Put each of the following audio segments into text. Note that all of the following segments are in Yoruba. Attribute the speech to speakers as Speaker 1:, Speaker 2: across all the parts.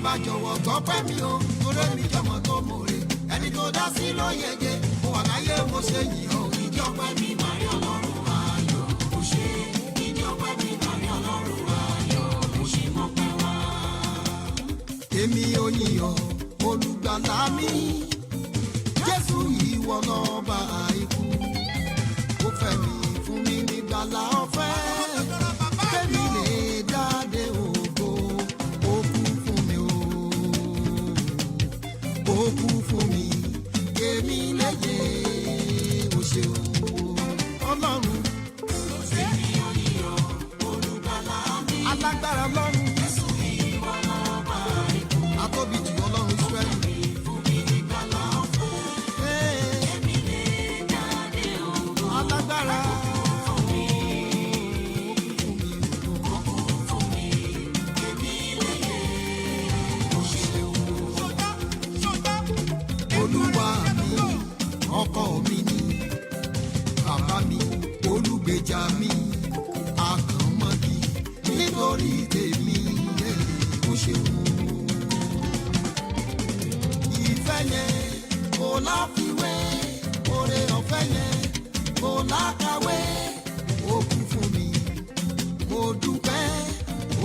Speaker 1: bàbá jọ̀wọ́ tọ́pẹ́ mi o torí mi jọmọ tó mòre ẹni tó dá sí ló yege mo wà láyé mo ṣe yìí o ìjọ pẹ́ mi màrí ọlọ́run ayọ̀ mo ṣe ìjọ pẹ́ mi màrí ọlọ́run ayọ̀ mo ṣe mọ́ pẹ́ wá. èmi ò yíyọ olùgbàlà mi Jésù ìwọ lọ́ba àìkú ó fẹ́ mi fún mi nígbàlà ọ̀fẹ́ kémi lè dáadé ògo ó kú fún mi ó kú fún mi kémi lè yé o ṣeun ọlọ́run èmi ò yíyọ olùgbàlà mi alágbára lọ́run Jésù ìwọ lọ́ba àìkú atóbi jù ọlọ́run Ísírẹ́lì. Alágbára Olúwa mi ọkọ mi ni bàbá mi olùgbèjà mi àkànmọ́gì nítorí tèmi ó ṣeun. Ìfẹ́ yẹn kò láfiwé oore ọ̀fẹ́ yẹn kò lákàwé ó kú fún mi mo dúpẹ́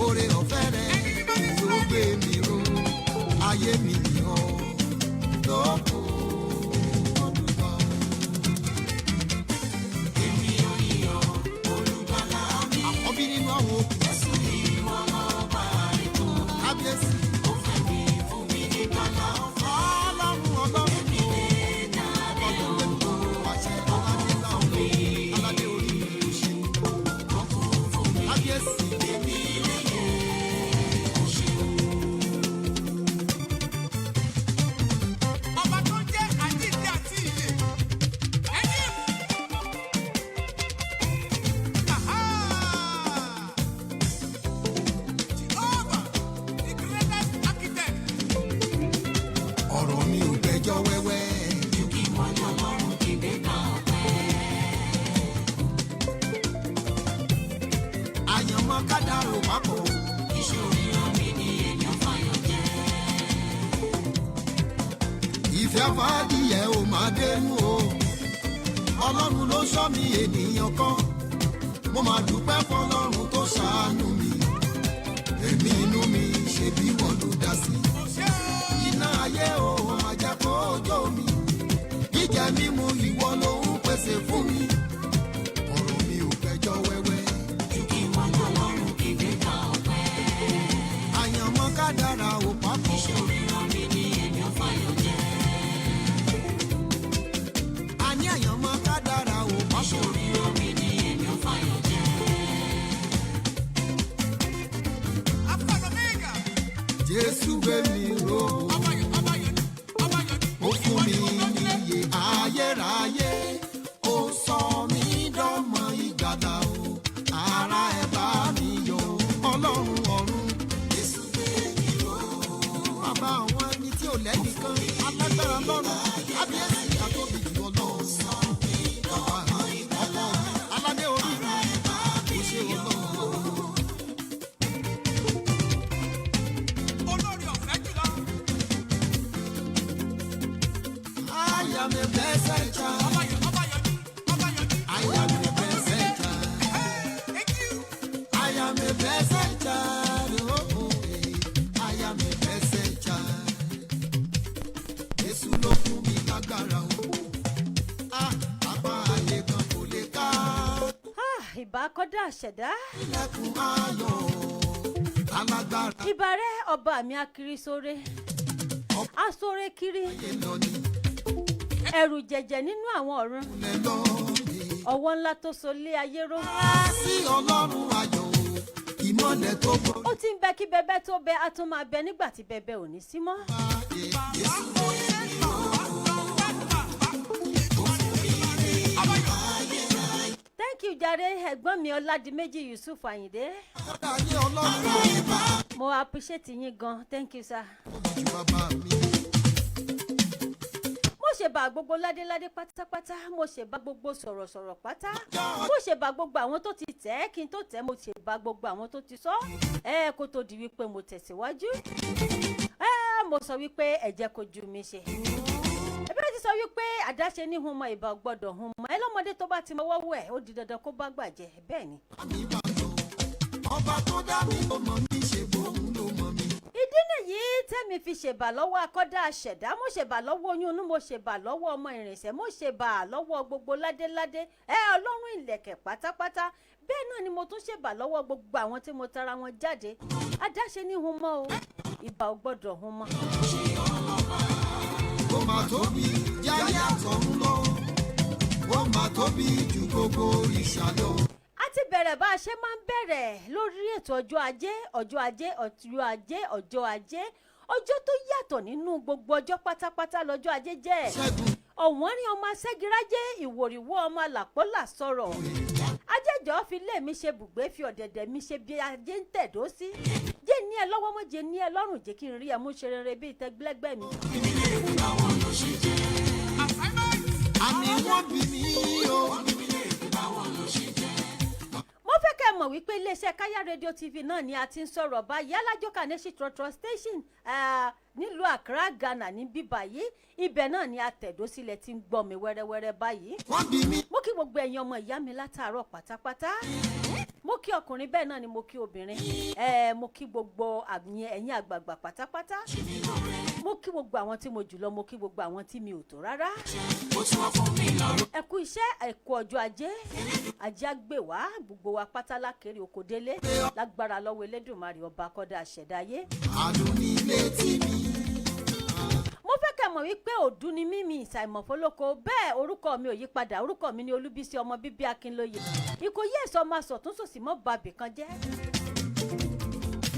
Speaker 1: oore ọ̀fẹ́ rẹ̀ ló gbé mi ró ayé mi yọ̀ lóko olùkọ́. èmi ò yíyọ olùgbàlà mi àkọ́bí nínú àwọn òkú Jésù ìwọ lọ́ba àìkú kábíyèsí ó fẹ́ mi fún mi nígbàlà ọ̀fẹ́ ọlọ́run èmi lè dáadé ògo àṣẹ ọlá aládé orí mi ṣe ọkùnrin fún mi kábíyèsí èmi lè yẹ ó ṣe.
Speaker 2: ọba tó jẹ́ àjíǹde àti ìyè ẹni. Jehovah, the greatest architect.
Speaker 1: ọ̀rọ̀ mi ò gbẹ́jọ́ wẹ́wẹ́. ju kí wọ́n yọ lọ́rùn kí n dé ká ọ̀pẹ́. àyànmọ́ kádàrò papọ̀. iṣẹ́ òmíràn mi ni èèyàn fàyọ̀ jẹ́. ìfẹ́ fàdíyẹ ò máa dénú o. ọlọ́run ló sọ mi ènìyàn kan. mo máa dúpẹ́ fọlọ́run tó ṣàánú mi. èmi inú mi ṣe bí wọ́n ló dá sí. iná ayé o máa jẹ́ kó jó mi. jíjẹ mímu ìwọ ló ń pèsè fún mi. ọ̀rọ̀ mi ò gbẹ́jọ́ wẹ́wẹ́. ju kí wọ́n yọ lọ́rùn kí n dé ká ọ̀pẹ́. àyànmọ́ kádàrá ò papọ̀. iṣẹ́ òmíràn mi ni èèyàn fàyọ̀ jẹ́. àní àyànmọ́ kádàrá ò papọ̀. iṣẹ́ òmíràn mi ni èèyàn fàyọ̀ jẹ́.
Speaker 2: Alpha and Omega.
Speaker 1: Jésù gbé mi ró. Ó fún mi níyè ayérayé, ó sọ mí dọ́mọ ìgbàlà o, ara ẹ̀ bá mi yọ̀, ọlọ́run ọ̀run. Jésù gbé mi ró. Bàbá àwọn ẹni tí ò lẹ́nìkan, alágbára lọ́run, kábíyèsí àtóbi jù ọlọ́run. Bàbá mi, ọkọ mi, aládé orí mi, kò ṣe ọlọ́run.
Speaker 2: Olórí ọ̀fẹ́ jùlọ.
Speaker 1: I am a blessed child.
Speaker 2: Ọba Yọ̀dí.
Speaker 1: I am a blessed child.
Speaker 2: Thank you.
Speaker 1: I am a blessed child. Oh, oh, I am a blessed child. Jésù ló fún mi lágbára o. Apá ayé kan kò lè ká.
Speaker 3: ìbá kọ́dá àṣẹ̀dá.
Speaker 1: Ilẹ̀kùn ayọ̀ alágbára
Speaker 3: ìbà rẹ ọba mi akiri sóre asóre kiri
Speaker 1: ayé lọ ní
Speaker 3: ẹrù jẹ̀jẹ̀ nínú àwọn ọ̀run
Speaker 1: ilẹ̀ lọ ní.
Speaker 3: ọwọ́ ńlá tó so lé ayé ró.
Speaker 1: Sí ọlọ́run ayọ̀ o, ìmọ̀lẹ̀ tó borí
Speaker 3: ó ti ń bẹ kí bẹbẹ tó bẹ a tún máa bẹ nígbà tí bẹbẹ ò ní sí mọ́.
Speaker 1: ayé. Jésù ló yẹ mí o.
Speaker 3: thank you jàre ẹ̀gbọ́n mi ọládìméjì yusuf ayinde
Speaker 1: Ayé ọlọ́run
Speaker 3: mo appreciate yín gan thank you sir.
Speaker 1: ju bàbá mi.
Speaker 3: mo ṣe bá gbogbo ládéládé pátápátá mo ṣe bá gbogbo sọ̀rọ̀sọ̀rọ̀ pátá mo ṣe bá gbogbo àwọn tó ti tẹ̀ ẹ́ kí n tó tẹ̀ mo ṣe bá gbogbo àwọn tó ti sọ ẹ́ kó tó di wípé mo tẹ̀síwájú. mo sọ wípé ẹ jẹ́ kó ju mi ṣe. Ẹbí ti sọ wípé àdáṣe ní hun mọ ìbá gbọ́dọ̀ hun mọ ẹlọ́mọdé tó bá ti mọwọ́ wẹ̀ ó di dandan kó bá gbàjẹ́ bẹ́ẹ̀ ni.
Speaker 1: Ọba tó dá mi ló mọ̀ mí ṣe bóun ló mọ̀ mí.
Speaker 3: Ìdí nìyí tẹ́mi fi ṣèbà lọ́wọ́ akọ́dá àṣẹ̀dá, mo ṣèbà lọ́wọ́ oyún inú, mo ṣèbà lọ́wọ́ ọmọ ìrìnsẹ̀, mo ṣèbà lọ́wọ́ gbogbo ládéládé, ọlọ́run ìlẹ̀kẹ̀ pátápátá. Bẹ́ẹ̀ náà ni mo tún ṣèbà lọ́wọ́ gbogbo àwọn tí mo tara wọn jáde. Adáṣe ní hun mọ́ o, ìbà ò gbọ́dọ̀ hun mọ́.
Speaker 1: Ó máa tóbi jáyé àtọ̀run lọ, ó máa tóbi ju gbogbo ìṣàlọ́.
Speaker 3: A ti bẹ̀rẹ̀ bá a ṣe máa ń bẹ̀rẹ̀ lórí ètò ọjọ́ ajé, ọjọ́ ajé, ọjọ́ ajé, ọjọ́ ajé. Ọjọ́ tó yàtọ̀ nínú gbogbo ọjọ́ pátápátá lọ́jọ́ ajé jẹ́. Ọ̀wọ́n rí ọmọ aṣẹ́girájé, ìwòrìwọ́ ọmọ àlàpọ́là sọ̀rọ̀. Ajẹ́jọ́ fi lé mi ṣe bùgbé, fi ọ̀dẹ̀dẹ̀ mi ṣe bí ajé ń tẹ̀dó sí. Jẹ́ ní ẹ lọ́wọ́ mọ́, jẹ́ ní ẹ lọ́rùn, jẹ́ kí n rí ẹ mú ṣe rere bí ìtẹ́gbẹ́lẹ́gbẹ́ mi.
Speaker 1: Àní wọ́n bí mi o.
Speaker 3: Mo fẹ́ kẹ́ mọ̀ wípé iléeṣẹ́ Káyà rédíò TV náà ni a ti ń sọ̀rọ̀ báyìí. Alájọkà Nation Trotro Station nílùú Accra, Ghana ní bíbá yìí. Ibẹ̀ náà ni atẹ̀dó sílẹ̀ tí ń gbọ́ mi wẹ́rẹ́wẹ́rẹ́ báyìí.
Speaker 1: Wọ́n bí mi.
Speaker 3: Mo kí gbogbo ẹ̀yin ọmọ ìyá mi látàárọ̀ pátápátá. Mo kí ọkùnrin bẹ́ẹ̀ náà ni mo kí obìnrin. Mo kí gbogbo ẹ̀yin àgbààgbà pátápátá. Mo kí gbogbo àwọn tí mo jùlọ, mo kí gbogbo àwọn tí mi ò tó rárá. Ẹ kú iṣẹ́, ẹ kú ọjọ́ ajé. Ajé àgbè wá, gbogbo wa pátá lákèrè oko délé. Lágbára lọ́wọ́ Elédùmarè ọba akọ́dá àṣẹ̀dáyé.
Speaker 1: Àdùn ní létí mi.
Speaker 3: Mo fẹ́ kẹ́ mọ̀ wípé òdú ni mímì ìsàìmọ̀ fọlọ́kọ. Bẹ́ẹ̀ orúkọ mi ò yí padà, orúkọ mi ni Olúbísí ọmọ bíbí Akinloye. Ìkòyí ẹ̀sọ́ máa sọ̀tún sòsì mọ́ bàbí kan jẹ́.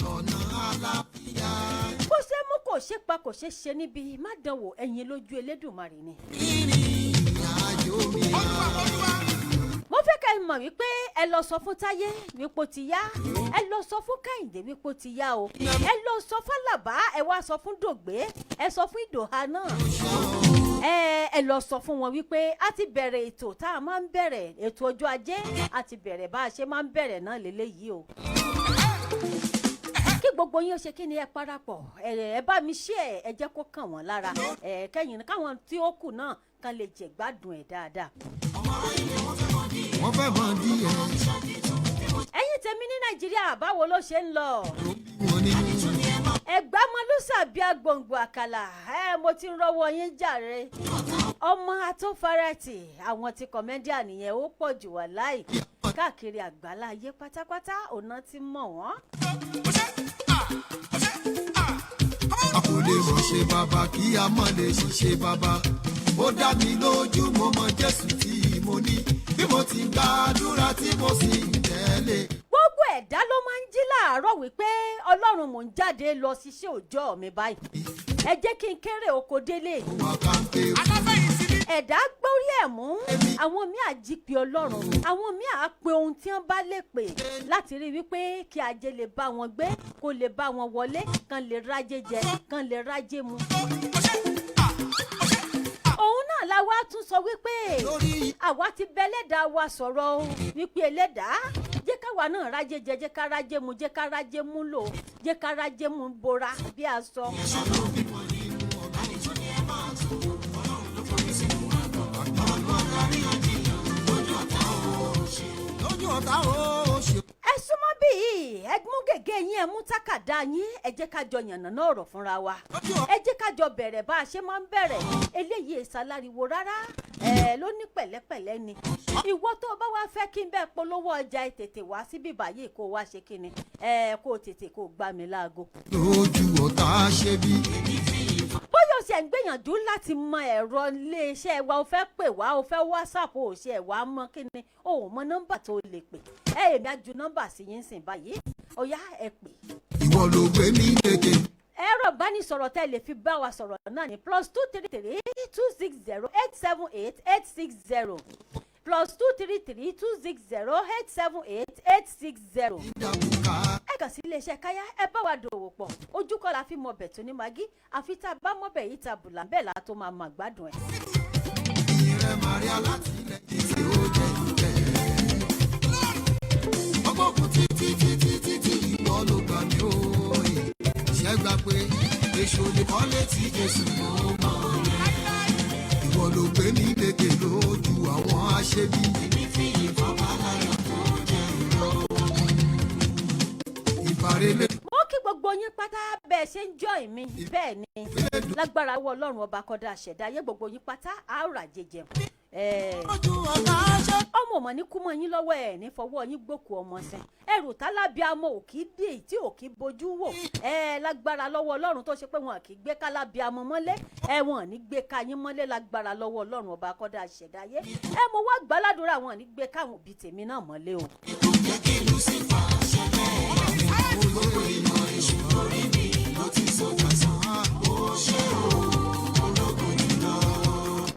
Speaker 1: Lọ́nà àlàáfíà.
Speaker 3: Bó ṣe mú kò ṣe pa kò ṣe ṣe níbi má dánwò ẹ̀yin lójú Elédùmarè ni.
Speaker 1: Ìrìn àjò mi.
Speaker 3: Mo fẹ́ kẹ́ mọ̀ wípé ẹ lọ sọ fún Táyé wípé ó ti yá. Ẹ lọ sọ fún Kẹ́hìndé wípé ó ti yá o. Ẹ lọ sọ fún Àlàbá, ẹ wá sọ fún Dògbé, ẹ sọ fún Ìdòhà náà. Ẹ lọ sọ fún wọn wípé a ti bẹ̀rẹ̀ ètò tá a máa ń bẹ̀rẹ̀ ètò ọjọ́ ajé, a ti bẹ̀rẹ̀ bá a ṣe máa ń bẹ̀rẹ̀ náà lélẹ́yìí o. Kí gbogbo yín ó ṣe kí ni ẹ parapọ̀, ẹ bá mi ṣe ẹ jẹ́ kó kàn wọ́n lára, kẹ́yìn káwọn tí ó kù náà kan lè jẹ gbádùn ẹ̀ dáadáa.
Speaker 1: Wọ́n fẹ́ mọ díẹ̀.
Speaker 3: Ẹ̀yin tèmi ní Nàìjíríà báwo ló ṣe ń lọ?
Speaker 1: Wọ́n ní
Speaker 3: Ẹ̀gbá mọ́lúsà bí agbòǹgbò àkàlà, mo ti ń rọ́wọ́ yín jàre. Ọmọ atófarẹ́tì àwọn ti kọ̀mẹ́díà nìyẹn ó pọ̀ jù wá láì. Káàkiri àgbáláyé pátápátá ọ̀nà ti mọ̀ wọ́n.
Speaker 1: a kò lè mọ̀ ṣe bàbá kí a mọ̀ lè ṣiṣẹ́ bàbá. Ó dá mi lójú mo mọ Jésù tí mo ní. Bí mo ti gbàdúrà tí mo sì ń tẹ̀lé.
Speaker 3: Gbogbo ẹ̀dá ló máa ń jí láàárọ̀ wípé Ọlọ́run mò ń jáde lọ ṣiṣẹ́ òòjọ́ mi báyìí. Ẹ jẹ́ kí n kéré oko délé.
Speaker 1: Wọ́n kà ń pè é.
Speaker 3: Ẹ̀dá gbórí ẹ̀ mú. Àwọn míì á jí pe Ọlọ́run. Àwọn míì á pe ohun tí wọ́n bá lè pè láti rí wípé kí ajé lè bá wọn gbé, kó lè bá wọn wọlé, kan lè rájé jẹ, kan lè rájé mu. Òun náà la wá tún sọ wípé àwa ti bẹ Ẹlẹ́dàá wa sọ̀rọ̀ o wípé Ẹlẹ́dàá jẹ́ káwa náà rájé jẹ, jẹ́ ká rájé mu, jẹ́ ká rájé mú lò, jẹ́ ká rájé mu bora bí a sọ. Ẹ súnmọ́ bí ẹ mú gègé yín, ẹ mú tákàdá yín, ẹ jẹ́ ká jọ yànnàná ọ̀rọ̀ fúnra wa. Ẹ jẹ́ ká jọ bẹ̀rẹ̀ bá a ṣe máa ń bẹ̀rẹ̀. Eléyìí èsàláriwo rárá. Ló ní pẹ̀lẹ́pẹ̀lẹ́ ni. Ìwọ tó bá wá fẹ́ kí n bẹ́ẹ̀ polówó ọjà ẹ tètè wá síbí báyìí kó wá ṣe kíni. Kó tètè kó gbá mi láago.
Speaker 1: Lójú ọ̀tá ṣe bí.
Speaker 3: Bóyá o ṣe ń gbìyànjú láti mọ ẹ̀rọ iléeṣẹ́ wa, o fẹ́ pè wá, o fẹ́ WhatsApp, o ṣe ẹ̀ wá mọ kíni, o ò mọ nọ́mbà tó lè pè. Èmi á ju nọ́mbà sí yín sìn báyìí. Ó yá ẹ pè.
Speaker 1: Ìwọ ló gbé mi lékè.
Speaker 3: Ẹ̀rọ ìbánisọ̀rọ̀ tẹ́ lè fi bá wa sọ̀rọ̀ náà ní +233 260 878 860 +233 260 878 860. Ẹ kàn sí iléeṣẹ́ Káyà, ẹ bá wa dòwò pọ̀. Ojúkọ́ la fi mọ bẹ̀ tó ní magi, àfi tá a bá mọ bẹ̀ yìí ta bùlà bẹ́ẹ̀ la tó máa mọ̀ gbádùn ẹ̀.
Speaker 1: Ìrẹ́ Màríà láti ilẹ̀ ìṣe ó jẹ́ ìjẹ́. Ọgbọ́n kù títí ìwọ ló gbà mí ó. Ṣé gbà pé èso lè kọ́lé tí Jésù ló mọ̀ yẹn. Ìwọ ló gbé mi lékè lójú àwọn aṣebi. Èmi fi ìfọ̀kànláyọ̀ tó jẹ́ ìró. Ìbárẹ̀lẹ̀.
Speaker 3: Mo kí gbogbo yín pátá bẹ́ẹ̀ ṣe ń join mi bẹ́ẹ̀ ni lágbára wọ Ọlọ́run ọba kọ́dá àṣẹ̀dá ayé gbogbo yín pátá àárà jẹjẹ. Ọmọ ọmọ ní kú mọ́ yín lọ́wọ́ ẹ̀ ní fọwọ́ yín gbòkú ọmọ sẹ́n ẹrù tálábíàmọ́ ò kí dé tí ò kí bojú wò lágbára lọ́wọ́ Ọlọ́run tó ṣe pé wọn kì í gbé kálábíàmọ́ mọ́lé wọn ní gbé ká yín mọ́lé lágbára lọ́wọ́ Ọlọ́run ọba kọ́dá àṣẹ̀dá ayé mo wá gbàládùra wọn ní gbé káwọn òbí tèmi náà mọ́lé o.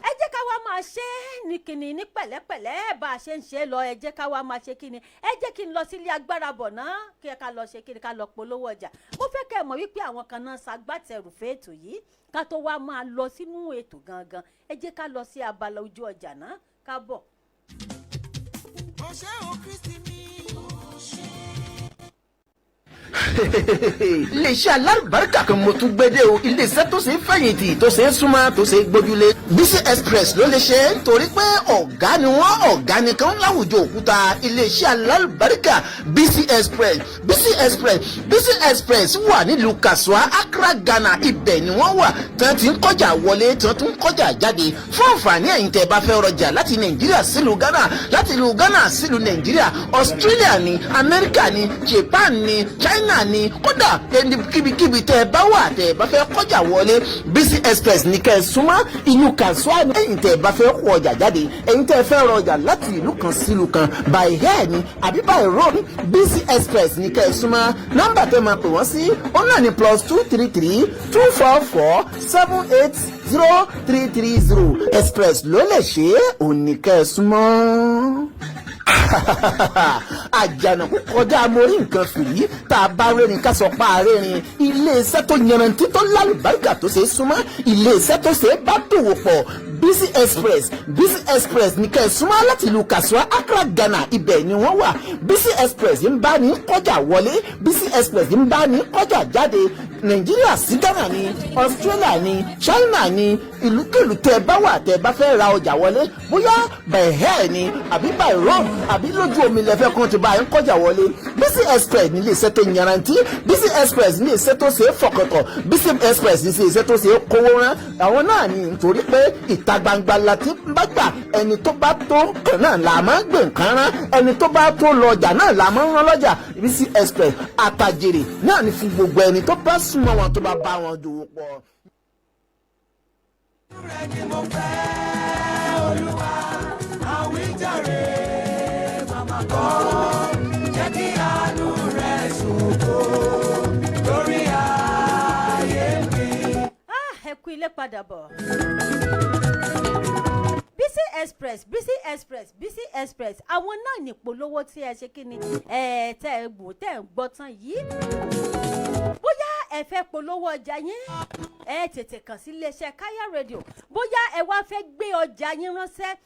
Speaker 3: Ẹ jẹ́ ká wá máa ṣe ní kìnnì ní pẹ̀lẹ́pẹ̀lẹ́ bá a ṣe ń ṣe lọ ẹ jẹ́ ká wá máa ṣe kìnnì ẹ jẹ́ kí n lọ sílé agbára bọ̀ náà kí ẹ ká lọ ṣe kìnnì ká lọ polówó ọjà mo fẹ́ kẹ́ ẹ mọ̀ wípé àwọn kan náà ṣagbátẹrù fún ètò yìí ká tó wá máa lọ sínú ètò gangan ẹ jẹ́ ká lọ sí abala ojú ọjà náà ká bọ̀.
Speaker 2: Ọṣẹ́ o Kristi mi.
Speaker 4: iléeṣẹ́ alárùbáríkà kan mo tún gbédè o iléeṣẹ́ tó ṣe é fẹ̀yìntì tó ṣe é súnmọ́ tó ṣe é gbójúlé Bisi Express ló lè ṣe é torí pé ọ̀gá ni wọ́n ọ̀gá nìkan láwùjọ òkúta iléeṣẹ́ alárùbáríkà Bisi Express Bisi Express Bisi Express wà nílùú Kasua Accra Ghana ibẹ̀ ni wọ́n wà tí wọ́n ti ń kọjá wọlé tí wọ́n tún ń kọjá jáde fún àǹfààní ẹ̀yin tẹ́ bá fẹ́ rọjà láti Nàìjíríà sílùú Ghana láti ìlú Ghana sílùú Nàìjíríà Australia ni Amẹ́ríkà ni Japan ni China ni kódà ẹni kíbikíbi tẹ́ ẹ bá wà tẹ́ ẹ bá fẹ́ kọjá wọlé Bisi Express ní kẹ́ ẹ súnmọ́ ìlú Kasua ni ẹ̀yin tẹ́ ẹ bá fẹ́ kó ọjà jáde ẹ̀yin tẹ́ ẹ fẹ́ rọjà láti ìlú kan sílùú kan by air ni àbí by road Bisi Express ní kẹ́ ẹ súnmọ́ nọ́mbà tẹ́ máa pè wọ́n sí ó náà ní +233 244 780 330 Express ló lè ṣe é òní kẹ́ ẹ súnmọ́. Àjànàkú kọjá mórí nǹkan fìrí tá a bá rẹ́rìn ká sọ pa àrẹ́rìn iléeṣẹ́ tó yanrantí tó lálùbáríkà tó ṣe é súnmọ́ iléeṣẹ́ tó ṣe é bá dòwò pọ̀ Bisi Express Bisi Express ní kẹ́ ẹ̀ súnmọ́ láti ìlú Kasua Accra Ghana ibẹ̀ ni wọ́n wà Bisi Express ń bá ní kọjá wọlé Bisi Express ń bá ní kọjá jáde Nàìjíríà sí Ghana ni Australia ni China ni ìlúkèlú tẹ́ bá wà tẹ́ bá fẹ́ ra ọjà wọlé bóyá by air ni àbí by road àbí lójú omi lẹ́fẹ́ kan ti bá yẹn kọjá wọlé Bisi Express ní ilé iṣẹ́ tó yanrantí Bisi Express ní iṣẹ́ tó ṣe é fọkàntọ̀ Bisi Express ní iṣẹ́ tó ṣe é kówó rán àwọn náà ní nítorí pé ìta gbangba la ti bá gbà ẹni tó bá tó kàn náà là máa ń gbé nǹkan rán ẹni tó bá tó lọ ọjà náà là máa ń rán lọ́jà Bisi Express àtàjèrè náà ní fún gbogbo ẹni tó bá súnmọ́ wọn tó bá bá wọn dòwò pọ̀.
Speaker 2: Rẹ̀ ni mo fẹ́ Olúwa àwíjàre màmá kọ́ jẹ́ kí àánú rẹ̀ ṣògo lórí ayé mi.
Speaker 3: Ẹ kú ilé padà bọ̀. Bisi Express Bisi Express Bisi Express àwọn náà ní polówó tí ẹ ṣe kí ni tẹ́ ẹ gbọ́ tẹ́ ẹ gbọ́ tán yìí bóyá ẹ fẹ́ polówó ọjà yín ẹ tètè kàn sí iléeṣẹ́ Kaya Radio bóyá ẹ wá fẹ́ gbé ọjà yín ránṣẹ́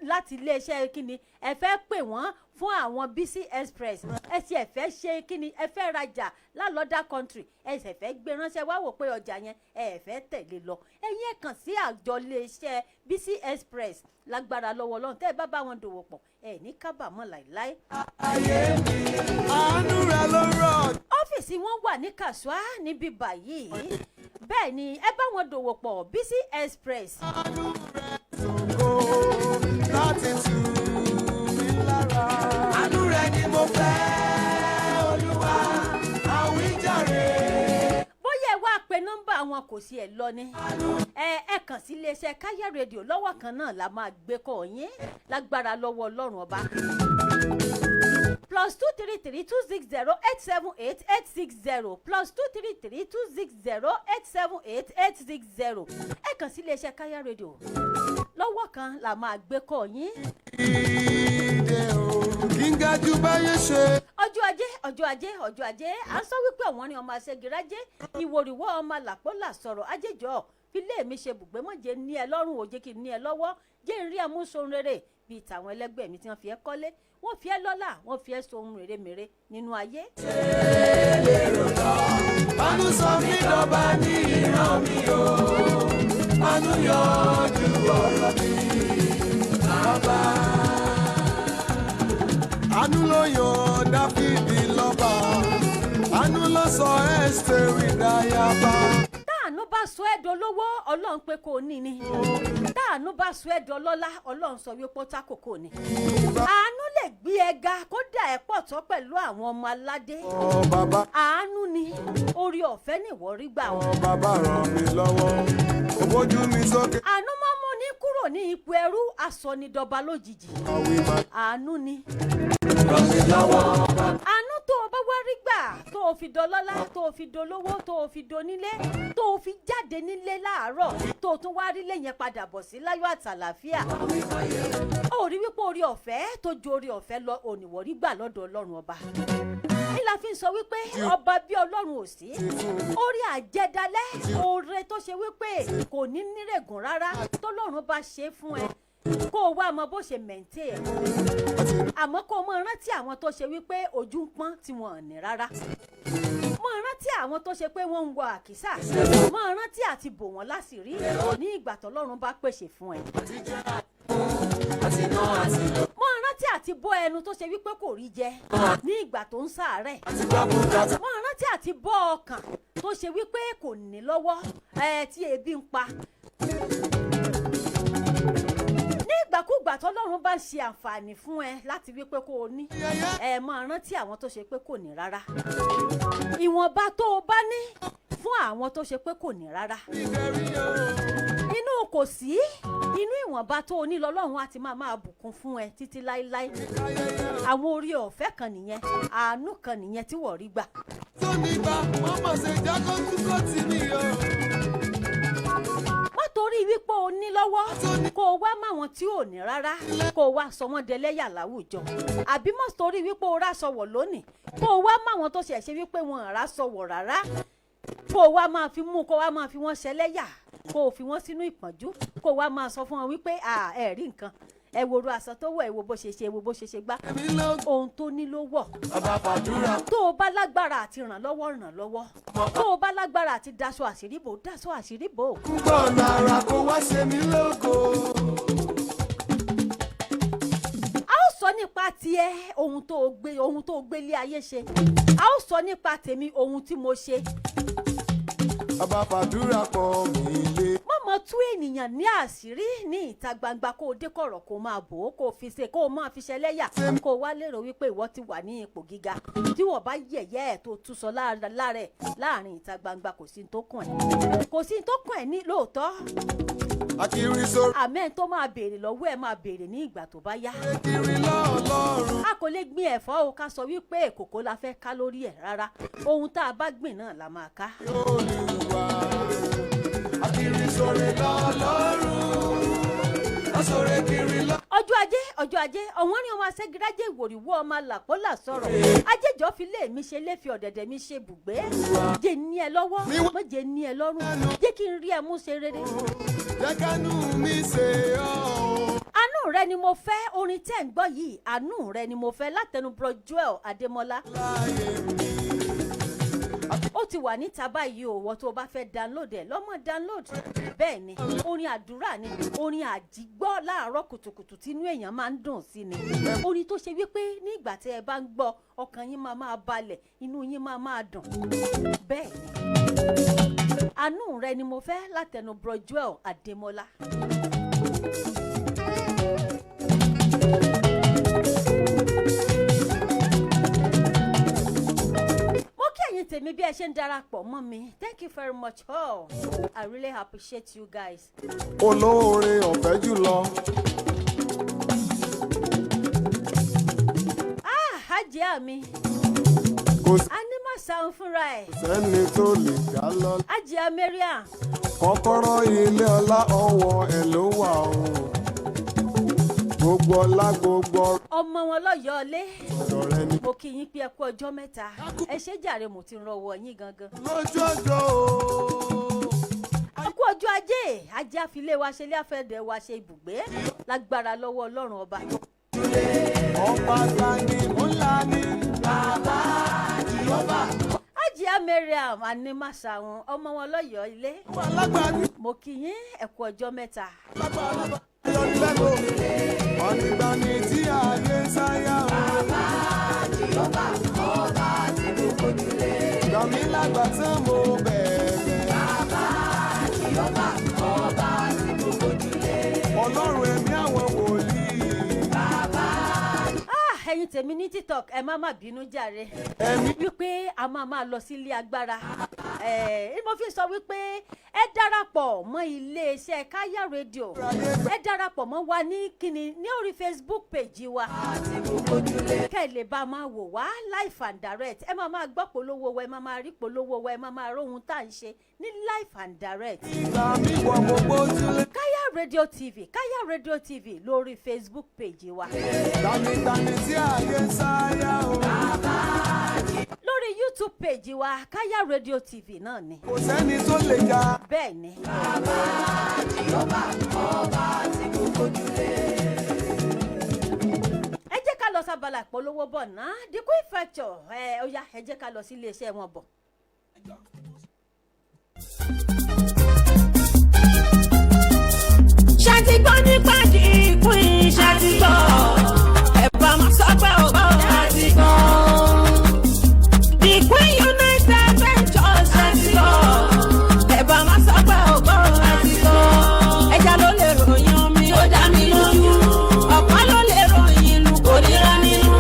Speaker 3: láti iléeṣẹ́ kíni ẹ fẹ́ pè wọ́n fún àwọn Bisi Express ẹ sì ẹ fẹ́ ṣe kíni ẹ fẹ́ rajà lálọ́dá country ẹ sì fẹ́ gbé ránṣẹ́ wá wò pé ọjà yẹn ẹ fẹ́ tẹ̀lé lọ ẹ̀yin ẹ kàn sí àjọ iléeṣẹ́ Bisi Express lágbára lọ́wọ́ Ọlọ́run tẹ́ ẹ bá wọn dòwò pọ̀ ẹ ní kábàámọ̀ láìláì.
Speaker 2: Ayé mi àánú rẹ̀ ló rọ̀.
Speaker 3: Ọ́fíìsì wọn wà ní Kasua níbí báyìí bẹ́ẹ̀ ni ẹ bá wọn dòwò pọ̀ Bisi Express.
Speaker 2: Àánú rẹ̀ ṣògo láti tù mí lára. Àánú rẹ̀ ni mo fẹ́ Olúwa àwíjàre.
Speaker 3: Bóyá ẹ wá pe nọ́mbà wọn kò sí ẹ lọ ní ẹ kàn sí iléeṣẹ́ Kaya Radio lọ́wọ́ kan náà la máa gbé kọ́ yín lágbára lọ́wọ́ Ọlọ́run ọba. +233 260 878 860 +233 260 878 860 ẹ kàn sí iléeṣẹ́ Kaya Radio lọ́wọ́ kan la máa gbé kọ́ yín.
Speaker 2: Ìdè o kí n ga jù báyé ṣe.
Speaker 3: ọjọ́ ajé à ń sọ wípé àwọn ni ọmọ aṣẹ́girajé ìwòrìwọ́ ọmọ làpọ́là sọ̀rọ̀ ajéjọ́ filé mi ṣe bùgbé mọ̀jẹ̀ ní ẹ lọ́rùn òjé kí n ní ẹ lọ́wọ́ jẹ́ n rí amúṣohun rere bíi tàwọn ẹlẹ́gbẹ́ mi tí wọ́n fi ẹ́ kọ́lé wọ́n fi ẹ́ lọ́lá wọ́n fi ẹ́ sohun rere mèrè nínú ayé.
Speaker 2: Ṣé lè rò lọ Àánú sọ mí dọba ní ìran mi o. Àánú yanjú ọ̀rọ̀ mi. Bàbá. Àánú ló yan Dáfídì lọ́ba. Àánú ló sọ Ẹ́sítérì dáyàbá.
Speaker 3: Táànú bá sọ ẹ́ dolówó, Ọlọ́run pé kò ní ni. Táànú bá sọ ẹ́ dọlọ́lá, Ọlọ́run sọ wípé ó tákò kò ní. Àánú lè gbé ẹ ga kó dà ẹ́ pọ̀ tọ́ pẹ̀lú àwọn ọmọ aládé.
Speaker 2: Bàbá.
Speaker 3: Àánú ni orí ọ̀fẹ́ nìwọ rí gbà wọ́n.
Speaker 2: Bàbá ràn mí lọ́wọ́. Ó bójú mi sókè.
Speaker 3: Àánú máa mú ní kúrò ní ipò ẹrú, asọnidọba lójijì. Àánú ni.
Speaker 2: Ràn mí lọ́wọ́.
Speaker 3: Àánú tó o bá wá rí gbà, tó o fi dọlọ́lá, tó o fi dolówó, tó o fi donílé, tó o fi jáde nílé láàárọ̀, tó o tún wá rí lẹ́yìn padà bọ̀ sí láyọ̀ àtàlàfíà. Ó rí wípé orí ọ̀fẹ́ tó ju orí ọ̀fẹ́ lọ òníwọ̀ rí gbà lọ́dọ̀ Ọlọ́run ọba. Nílá fi ń sọ wípé ọba bí Ọlọ́run ò sí. Orí àjẹdálẹ́, oore tó ṣe wípé kò ní nírègùn rárá tọ́lọ́run bá ṣe fún ẹ. Kó o wá mọ bó ṣe mẹ̀ǹtẹ́ ẹ̀. Àmọ́ kó o mọ rántí àwọn tó ṣe wípé ojú ń pọ́n tí wọ́n ò ní rárá. Mọ rántí àwọn tó ṣe pé wọ́n ń wọ àkísà. Mọ rántí àti bò wọ́n láṣìírí ní ìgbà tọ́lọ́run bá pèsè fún ẹ. Mọ rántí àti bọ́ ẹnu tó ṣe wípé kò rí jẹ ní ìgbà tó ń ṣàárẹ̀. Mọ rántí àti bọ́ ọkàn tó ṣe wípé kò ní lọ́wọ́ tí ebi ń pa. Ìgbàkúgbà tọ́lọ́run bá ń ṣe àǹfààní fún ẹ láti wípé kó o ní máa rántí àwọn tó ṣe pé kò ní rárá. Ìwọ̀nba tó o bá ní fún àwọn tó ṣe pé kò ní rárá. Inú kò sí, inú ìwọ̀nba tó o ní lọ́lọ́run á ti máa bùkún fún ẹ títí láéláé. Àwọn orí ọ̀fẹ́ kan nìyẹn, àánú kan nìyẹn tí wọ́n rí gbà.
Speaker 2: Tó ní bá mọ́mọ́ ṣe jákọ́ kúkọ́ tì mí o.
Speaker 3: Torí wípé o ní lọ́wọ́ kó o wá máwọn tí ò ní rárá kó o wá sọ wọ́n dẹlẹ́yà láwùjọ. Àbí mọ́ torí wípé o rá sọ̀wọ̀ lónìí kó o wá máwọn tó ṣe wípé wọn rá sọ̀wọ̀ rárá kó o wá máa fi mú kó o wá máa fi wọ́n ṣẹlẹ́yà kó o fi wọ́n sínú ìpọ́njú kó o wá máa sọ fún wọn wípé ẹ rí nǹkan ẹ wo ru aṣọ tó wọ̀ ẹ wo bó ṣe ṣe ẹ wo bó ṣe ṣe gbá ohun tó ní ló wọ̀. Tó o bá lágbára àti ràn lọ́wọ́ tó o bá lágbára àti daṣọ àṣírí bò.
Speaker 2: Púpọ̀ náírà kó wá ṣe mí lógo.
Speaker 3: A ó sọ nípa tiẹ̀ ohun tó gbé lé ayé ṣe. A ó sọ nípa tèmi ohun tí mo ṣe.
Speaker 2: Bàbá fàdúrà pọ̀ mí lé.
Speaker 3: Mọ̀mọ́ tú ènìyàn ní àṣírí ní ìta gbangba kó o dé kọ̀rọ̀ kó o máa bò ó kó o fi ṣe kó o máa fi ṣẹlẹ́yà kó o wá lérò wípé ìwọ ti wà ní ipò gíga tí wọ́n bá yẹ̀yẹ́ ẹ̀ tó tú sọ láàrin ìta gbangba kò sí tó kàn ẹ́ ní lóòótọ́.
Speaker 2: Akiri sórí.
Speaker 3: Àmẹ́ tó máa béèrè lọ́wọ́ ẹ̀ máa béèrè ní ìgbà tó bá yá.
Speaker 2: Akiri lọ́ọ̀lọ́run.
Speaker 3: A kò lè gbin ẹ̀fọ́ o ká sọ wípé kòkó la fẹ́ ká lórí ẹ̀ rárá ohun tá a bá gbìn náà la máa ká.
Speaker 2: Olúwa akiri sórí lọ́ọ̀lọ́run. Asọ̀rẹ́ kiri lọ.
Speaker 3: Ọjọ́ ajé ọ̀wọ́n ní ọmọ asẹ́gírájẹ́ ìwòrìwọ́ ọmọ làpọ́là sọ̀rọ̀ ajéjọ́ fi lé mi ṣe léfi ọ̀dẹ̀dẹ̀ mi ṣe bùgbé jẹ́ ní ẹ lọ́wọ́ mọ́ jẹ́ ní ẹ lọ́rùn jẹ́ kí n rí ẹ mú ṣe rere.
Speaker 2: Jẹ́ kánú mi ṣe ọ́.
Speaker 3: Àánú rẹ ni mo fẹ́ orin tẹ́ ń gbọ́ yìí àánú rẹ ni mo fẹ́ látẹnu Bro Joel Adémọ́lá. Ó ti wà níta báyìí o wọ́n tó bá fẹ́ download ẹ̀ lọ́mọ download bẹ́ẹ̀ ni orin àdúrà ni orin àjígbọ́ láàárọ̀ kùtùkùtù tí inú èèyàn máa ń dùn sí ni orin tó ṣe wípé nígbà tí ẹ bá ń gbọ́ ọkàn yín máa balẹ̀ inú yín máa dùn bẹ́ẹ̀ ni àánú rẹ ni mo fẹ́ látẹnu Bro Joel Adémọ́lá. Tèmi bí ẹ ṣe ń darapọ̀ mọ́ mi thank you very much all I really appreciate you guys.
Speaker 2: Olóore ọ̀fẹ́ jùlọ.
Speaker 3: Hajiya mi
Speaker 2: Kò sí
Speaker 3: a ní má sàún fúnra ẹ̀.
Speaker 2: sẹ́ni tó lè dá lọ.
Speaker 3: Hajiya Mariam.
Speaker 2: Kọ́kọ́rọ́ ilé ọlá ọwọ́ ẹ̀ ló wà o. Gbogbo ọlá gbogbo.
Speaker 3: Ọmọ wọn lọ́yọ̀ọ́lé.
Speaker 2: Ọ̀dọ̀ rẹ ni.
Speaker 3: Mo kí yín pé ẹ kú ọjọ́ mẹ́ta. Ẹ ṣé jàre mo ti rọwọ́ yín gangan.
Speaker 2: Lójú ọjọ́ o.
Speaker 3: A kú ọjọ́ ajé. Ajé àfilé wa ṣe ilé àfẹ́dẹ̀ wa ṣe ibùgbé. Lágbára lọ́wọ́ Ọlọ́run ọba.
Speaker 2: Ọba ta ni ńlá ni. Bàbá Jèhófà.
Speaker 3: Hajiya Mariam Animasahun ọmọ wọn lọ́yọ̀ọ́ ilé mo kí yín ẹ kú ọjọ́ mẹ́ta.
Speaker 2: ọ̀nìgbàní tí ayé sáyà bàbá Jèhófà ọba tí mo gbójúlé. gbàmí lágbà tán mo bẹ̀rẹ̀. bàbá Jèhófà ọba tí mo gbójúlé. ọlọ́run ẹ̀mí àwọn wòlíì. bàbá.
Speaker 3: ẹ̀yin tèmi ní TikTok ẹ má bínú jàre wípé a máa lọ sí ilé agbára mo fi sọ wípé ẹ darapọ̀ mọ́ iléeṣẹ́ Káyà rédíò ẹ darapọ̀ mọ́ wa ní kíni ní orí Facebook page wa kẹ́ ẹ lè bá máa wò wá live and direct ẹ máa gbọ́ polówó wa ẹ máa rí polówó wa ẹ máa róhun tá à ń ṣe ní live and direct. Káyà rédíò TV Káyà rédíò TV lórí Facebook page wa. Lórí YouTube page wa Káyà rédíò TV náà ni.
Speaker 2: kò sẹ́ni tó lè jà.
Speaker 3: bẹ́ẹ̀ ni.
Speaker 2: bàbá Jèhófà ọba tí mo gbójúlé.
Speaker 3: ẹ jẹ́ ká lọ sábàlá ìpolówó bọ̀ náà The Queen Factor ó yá ẹ jẹ́ ká lọ sí iléeṣẹ́ wọn bọ̀.
Speaker 5: ṣáàtì gbọ́ nípa The Queen ṣáàtì gbọ́ ẹ bá máa sọ pé ó bá wọn ṣáàtì gbọ́. The Queen United Ventures ṣáàtì gbọ́ ẹ bá máa sọ pé ó bá wọn ṣáàtì gbọ́. ẹja ló lè ròyìn omi ó dá mi lójú ọ̀pá ló lè ròyìn ìlú kò níra nínú.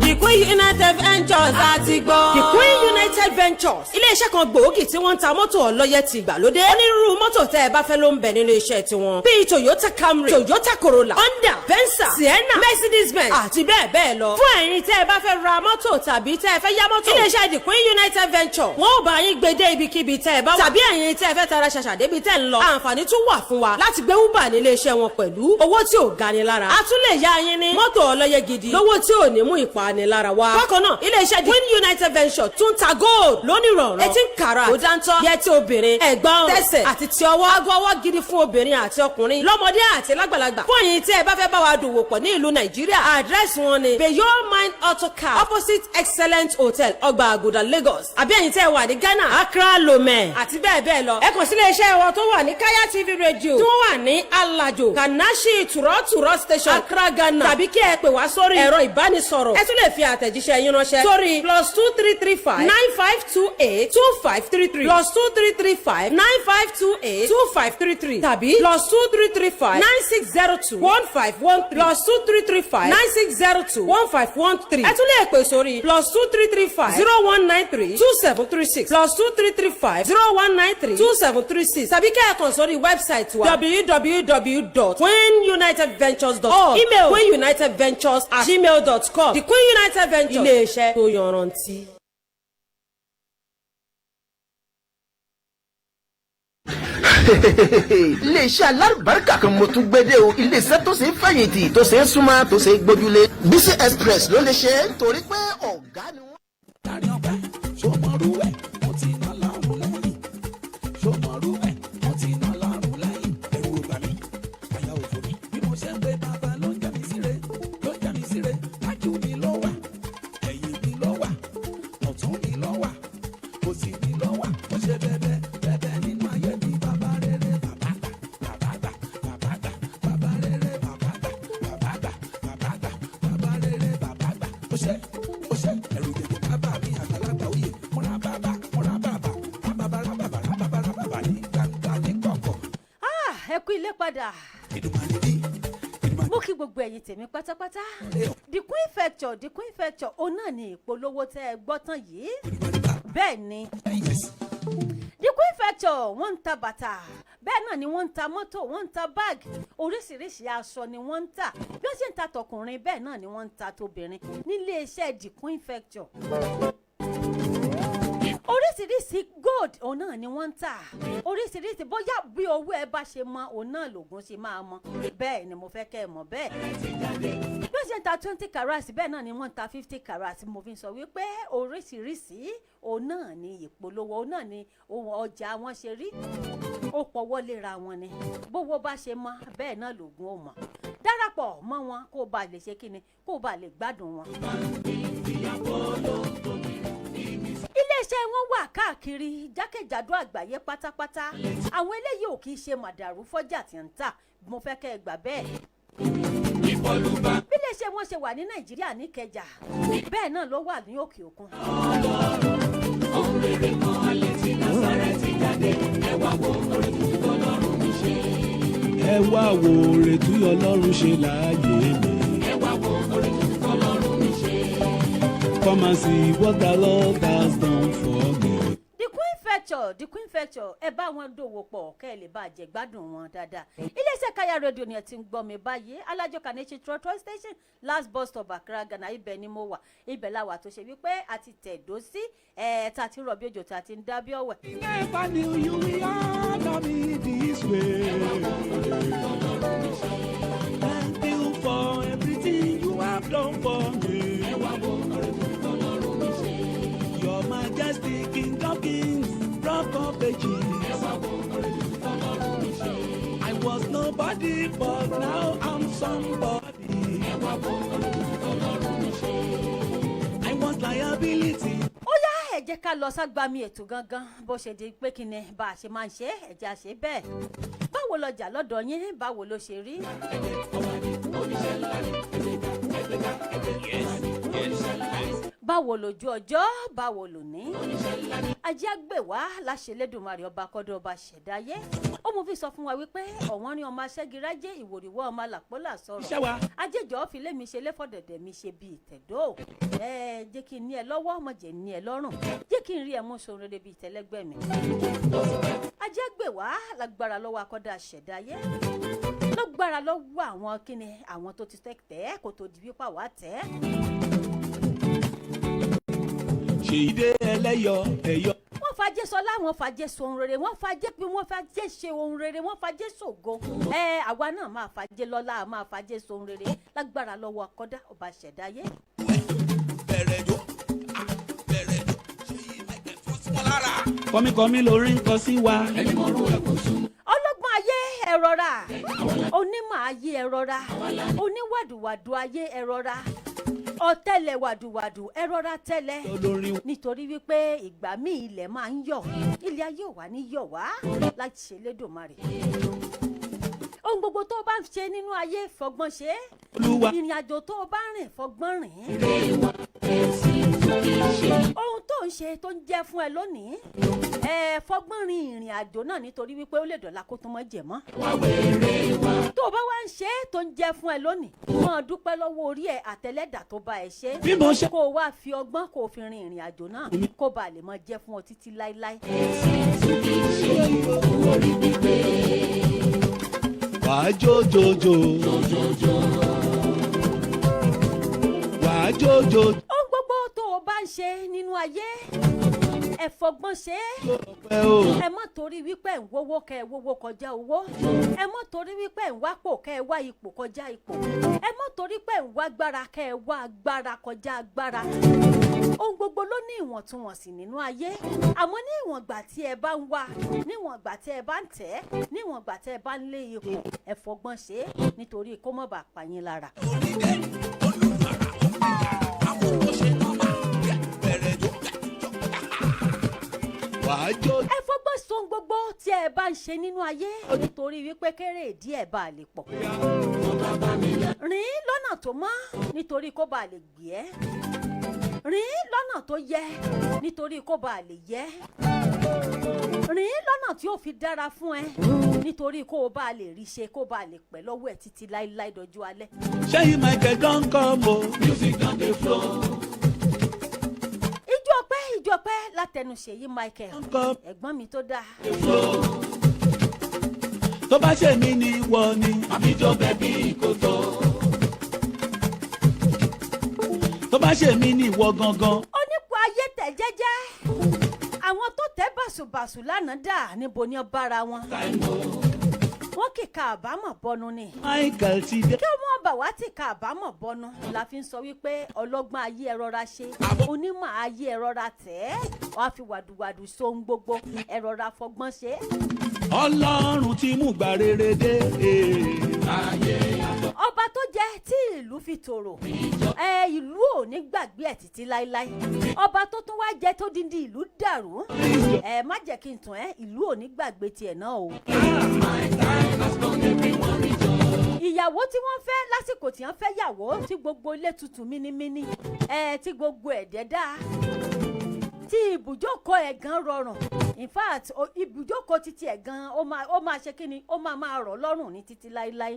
Speaker 5: The Queen United Ventures ṣáàtì gbọ́. The Queen United Ventures iléeṣẹ́ kan gbòógì tí wọ́n ń ta mọ́tò ọlọ́yẹ ti ìgbàlódé. onírúurú mọ́tò tẹ́ ẹ bá fẹ́ ló ń bẹ nínú iṣẹ́ tiwọn. bíi Toyota Camry, Toyota Corolla, Honda, Venza, Sienna, Mercedes-Benz àti bẹ́ẹ̀ bẹ́ẹ̀ lọ. fún ẹ̀yin tẹ́ ẹ bá fẹ́ ra mọ́tò tàbí tẹ́ ẹ fẹ́ yá mọ́tò. iléeṣẹ́ The Queen United Ventures wọ́n ò bá yín gbé dé ibikíbi tẹ́ ẹ bá wà. tàbí ẹ̀yin tẹ́ ẹ fẹ́ tara ṣàṣà débi tẹ́ ń lọ. àǹfààní tún wà fún wa láti gbé Uber nílé iṣẹ́ wọn pẹ̀lú owó tí ò gani lára. a tún lè yá yín ní mọ́tò ọlọ́yẹ gidi lówó tí ò ní mú ìpanilára wá. bákan náà iléeṣẹ́ The Queen United Ventures tún ta gold lónìí rọ̀rùn. 18 karat kò dáńtọ́ yẹtí obìnrin ẹ̀gbọ́n tẹsẹ̀ àti ti ọwọ́. aago ọwọ́ gidi fún obìnrin àti ọkùnrin lọ́mọdé àti lágbàlagbà. fún ẹ̀yin tí ẹ bá fẹ́ bá wa dòwò pọ̀ ní ìlú Nàìjíríà àdírẹ́sì wọn ni Beyond Mind Auto Car opposite Excellent Hotel ọgbà àgùdà Lagos. àbí ẹ̀yin tí ẹ wà ní Ghana Accra Lomé àti bẹ́ẹ̀ bẹ́ẹ̀ lọ. ẹ kàn sí iléeṣẹ́ wọn tó wà ní Káyà TV Radio tí wọ́n wà ní Alajo Kanashi Turoturo Station Accra Ghana. tàbí kí ẹ pè wá sórí ẹ̀rọ ìbánisọ̀rọ̀. ẹ tún lè fi àtẹ̀jíṣẹ́ yín ránṣẹ́ sórí +2335 9528 2533 +2335 9528 2533 tàbí +2335 9602 1513 +2335 9602 1513. ẹ tún lè pè sórí +2335 0193 2736 +2335 0193 2736 tàbí kẹ́ ẹ kàn sórí wẹ́bsáìtì wa www.queenunitedventures.org email queenunitedventures@gmail.com. The Queen United Ventures ilé-iṣẹ́ tó yanrantí.
Speaker 4: iléeṣẹ́ alárùbáríkà kan mo tún gbé dé o iléeṣẹ́ tó ṣe é fẹ̀yìntì tó ṣe é súnmọ́ tó ṣe é gbójúlé Bisi Express ló lè ṣe é torí pé ọ̀gá ni wọ́n.
Speaker 6: Tàrí ọ̀pẹ ṣọmọrú ẹ̀ mo ti ná lárùn lẹ́yìn ṣọmọrú ẹ̀ mo ti ná lárùn lẹ́yìn ẹ̀rù ò bà mí àyà ò fò mí bí mo ṣe ń gbé bàbá ló ń jà mí síre ájú mi ló wà ẹ̀yìn mi ló wà ọ̀tún mi ló wà òsì mi ló wà mo ṣe bẹ́ẹ̀ nínú ayé mi bàbá rere bàbá gbà bàbá rere bàbá gbà bàbá rere bàbá gbà ó ṣe ẹ̀rù jẹjẹ bàbá mi àgbàlagbà òye múra bàbá ní gbangba ní kọ̀kọ̀.
Speaker 3: ẹ kú ilé padà. mo kí gbogbo ẹ̀yin tèmi pátápátá. The Queen Factor òun náà ni ìpolówó tẹ́ ẹ gbọ́ tán yìí. bẹ́ẹ̀ ni The Queen Factor wọ́n ń ta bàtà bẹ́ẹ̀ náà ni wọ́n ń ta mọ́tò wọ́n ń ta báàgì oríṣiríṣi aṣọ ni wọ́n ń tà bí wọ́n ṣe ń ta tọkùnrin bẹ́ẹ̀ náà ni wọ́n ń ta tóbìnrin nílé iṣẹ́ The Queen Factor. oríṣiríṣi gold òun náà ni wọ́n ń tà oríṣiríṣi bóyá bí owó ẹ bá ṣe mọ òun náà lògùn ṣe máa mọ bẹ́ẹ̀ ni mo fẹ́ kẹ́ ẹ mọ̀ bẹ́ẹ̀ bí wọ́n ṣe ń ta 20 karat bẹ́ẹ̀ náà ni wọ́n ń ta 50 karat mo fi sọ wípé oríṣiríṣi òun náà ni ìpolówó òun náà ni ohun ọjà wọn ṣe rí ó pọ̀wọ́ léra wọn ni bówó bá ṣe mọ bẹ́ẹ̀ náà lògùn ó mọ̀ darapọ̀ mọ́ wọn kó o bá lè ṣe kíni kó o bá lè gbádùn wọn. iléeṣẹ́ wọn wà káàkiri jákèjádò àgbáyé pátápátá àwọn eléyìí ò kì í ṣe màdàrú fọ́jà tí ń tà mo fẹ́ kẹ́ ẹ gbà bẹ́ẹ̀. bí iléeṣẹ́ wọn ṣe wà ní nàìjíríà ní Ìkẹjà bẹ́ẹ̀ náà ló wà ní òkè òkun.
Speaker 6: ohun rere kan alẹ́ tí Násárẹ́tì jáde ẹ wá wo oore tí Ọlọ́run mi ṣe. ẹ wá wo oore tí Ọlọ́run ṣe láàyè mi. ẹ wá wo oore tí Ọlọ́run mi ṣe. Come and see what the Lord has done for me.
Speaker 3: The Queen Feature ẹ bá wọn dòwò pọ̀ kẹ́ ẹ lè bá jẹ gbádùn wọn dáadáa. iléeṣẹ́ Kaya rédíò ni ẹ ti ń gbọ́ mi báyìí alájọ Kanechi trotro station last bus stop Accra Ghana ibẹ̀ ni mo wà ibẹ̀ la wà tó ṣe wípé a ti tẹ̀dó sí ta ti rọ̀bí òjò ta ti ń dábí ọ̀wẹ̀.
Speaker 6: Never knew you will honor me this way. Thank you for everything you have done for me. Your Majesty, King of Kings, Rock of Ages. I was nobody, but now I'm somebody. I was liability.
Speaker 3: Ó yá ẹ jẹ́ ká lọ ságbami ètò gangan bó ṣe di pé kí ni bá a ṣe máa ń ṣe ẹ jẹ́ a ṣe bẹ́ẹ̀. Báwo lọjà lọ́dọ̀ yín báwo ló ṣe rí? Báwo lójú ọjọ́ báwo lò ní? Ajé àgbè wá láṣẹ Elédùmarè ọba kọ́dọ̀ ọba ṣẹ̀dáyé. Ó mú fi sọ fún wa wípé ọ̀wọ́n rí ọmọ aṣẹ́girájẹ́ ìwòrìwọ́ ọmọ làpọ́là sọ̀rọ̀. Ajéjọ́ fi lé mi ṣe léfọ̀dẹ̀dẹ̀ mi ṣe bíi ìtẹ̀dó. Jẹ́ kí n ní ẹ lọ́wọ́ ọmọ jẹ́ ní ẹ lọ́rùn. Jẹ́ kí n rí ẹ mú sọ rere bíi tẹ́lẹ́gbẹ́ mi. Ajé àgbè wá lágbára lọ́wọ́ akọ́dà ṣẹ̀dáyé. Lọ́gbára lọ́wọ́ àwọn kíni àwọn tó ti tẹ́ kó tó di wípé àwa tẹ́.
Speaker 6: Ṣèyídé ẹlẹ́yọ ẹ̀yọ.
Speaker 3: Wọ́n fàjẹ́ sọlá wọ́n fàjẹ́ sọ ohun rere wọ́n fàjẹ́ pé wọ́n fàjẹ́ ṣe ohun rere wọ́n fàjẹ́ ṣògo. Àwa náà máa fàjẹ́ lọ́lá máa fàjẹ́ sọ ohun rere lágbára lọ́wọ́ akọ́dá ọba ṣẹ̀dáyé.
Speaker 6: Bẹ̀rẹ̀ jó ṣe yí ẹ̀kẹ́ fọ́ sí wọn lára. Kọ́míkọ́mí lórí ń kọ sí wa. ẹni mọ̀ ọ́rùn ẹ̀ kò sùn.
Speaker 3: Ọlọ́gbọ́n ayé ẹ rọra onímọ̀ ayé ẹ rọra oníwàdùwàdù ayé ẹ rọra ọ̀tẹlẹ̀ wàdùwàdù ẹ rọra tẹ́lẹ̀ nítorí wípé ìgbà míì ilẹ̀ máa ń yọ̀ ilé ayé ò wá ní yọ̀ wá láti ṣe Elédùmarè. Ohun gbogbo tó o bá ń ṣe nínú ayé fọgbọ́n ṣe ìrìn àjò tó o bá rìn fọgbọ́n rìn. Ohun tó ń ṣe tó ń jẹ́ fún ẹ lónìí fọgbọ́n rin ìrìn àjò náà nítorí wípé ó lè dọ̀la kó tó mọ́ jẹ̀ mọ́. Tó o bá wá ń ṣe tó ń jẹ́ fún ẹ lónìí máa dúpẹ́ lọ́wọ́ orí ẹ àtẹlẹ́dà tó bá ẹ ṣe kó o wá fi ọgbọ́n kó o fi rin ìrìn àjò náà kó ba lè máa jẹ́ fún ọ títí láíláí.
Speaker 6: Wàá jójojo. Wàá jójojo.
Speaker 3: Ohun gbogbo tó o bá ń ṣe nínú ayé ẹ fọgbọ́n ṣe ẹ má torí wípé ẹ̀ ń wówó kẹ́ ẹ wówó kọjá owó ẹ má torí wípé ẹ̀ ń wápò kẹ́ ẹ wá ipò kọjá ipò ẹ má torí pé ẹ̀ ń wá agbára kẹ́ ẹ wá agbára kọjá agbára. Ohun gbogbo ló ní ìwọ̀ntúnwọ̀nsì nínú ayé àmọ́ ní ìwọ̀n ìgbà tí ẹ bá ń wá níwọ̀n ìgbà tí ẹ bá ń tẹ̀ níwọ̀n ìgbà tí ẹ bá ń lé ipò ẹ fọgbọ́n ṣe nítorí kó má bàa pa yín lára. Ẹ fọgbọ́n sọ gbogbo tí ẹ bá ń ṣe nínú ayé nítorí wípé kéré ìdí ẹ̀ bá lè pọ̀. Rìn lọ́nà tó mọ́ nítorí kó bá lè gbé ẹ́. Rìn lọ́nà tó yẹ nítorí kó bá lè yẹ. Rìn lọ́nà tí ó fi dára fún ẹ nítorí kó o bá lè rí ṣe kó bá lè pẹ́ lọ́wọ́ ẹ̀ títí láíláí dọjú alẹ́.
Speaker 6: Ṣé Michael don come o? Music don dey flow.
Speaker 3: Ìjọpẹ́ látẹnu Ṣèyí Michael ẹ̀gbọ́n mi tó dáa.
Speaker 6: Tó bá ṣe mí ni wọ ni àbíjọ bẹ̀bí kò tó. Tó bá ṣe mí ni wọ gangan.
Speaker 3: Onípo ayé tẹ̀ jẹ́jẹ́ àwọn tó tẹ́ bàṣubàṣu lánàá dà níbo ni ó bára wọn. Wọ́n kìka àbámọ̀ bọnu ni.
Speaker 6: Michael ti dé.
Speaker 3: Kí wọ́n bá wá tìka àbámọ̀ bọnu la fi ń sọ wípé ọlọ́gbọ́n ayé ẹ rọra ṣe onímọ̀ ayé ẹ rọra tẹ̀ wọ́n á fi wàdùwàdù sóhun gbogbo ẹ rọra fọgbọ́n ṣe.
Speaker 6: Ọlọ́run ti mú gbà rere dé.
Speaker 3: Ọba tó jẹ́ tí ìlú fi tòrò ìlú ò ní gbàgbé ẹ̀ títí láéláé ọba tó tún wá jẹ́ tó dídí ìlú dàrú má jẹ́ kí n tún ìlú ò ní gbàgbé tiẹ̀ náà o. ìyàwó tí wọ́n fẹ́ lásìkò tí wọ́n fẹ́ yàwó tí gbogbo ilé tutù mínímíní tí gbogbo ẹ̀dẹ̀ dáa tí ibùjókòó ẹ̀ gan rọrùn in fact ibùjókòó títí ẹ̀ gan ó máa ṣe kíni ó máa rọ̀ lọ́rùn ní títí láéláé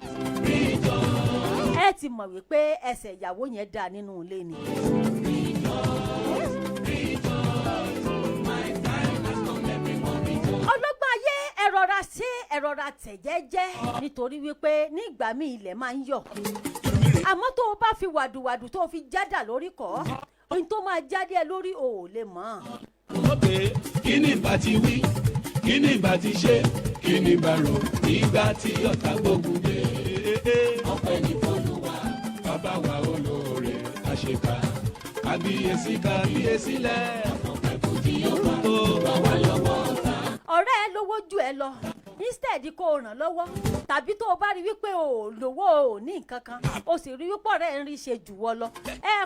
Speaker 3: ẹ ti mọ̀ wípé ẹsẹ̀ ìyàwó yẹn dáa nínú ilé ni. ọlọ́gbọ́n ayé ẹ rọra tẹ̀ jẹ́jẹ́ nítorí wípé ní ìgbà míì ilẹ̀ máa ń yọ̀ àmọ́ tó o bá fi wàdùwàdù tó o fi jádà lórí kọ́ ohun tó máa jáde ẹ lórí o ò lè mọ̀.
Speaker 6: ó pé kí ni ìbá ti wí kí ni ìbá ti ṣe kí ni ìbá rò nígbà tí ọ̀tá gbógun dé. ọpẹ́ ní f'Olúwa bàbá wa olóore àṣekà kábíyèsí lẹ̀ ọpẹ́ kò tí yóò bá wa lọ́wọ́ ọ̀tá.
Speaker 3: ọ̀rẹ́ ẹ lówó ju ẹ lọ instead kó o ràn lọ́wọ́ tàbí tó o bá rí wípé o ò lówó o ní nǹkan kan o sì rí wípé ọ̀rẹ́ ń rí ṣe jù wọ́ lọ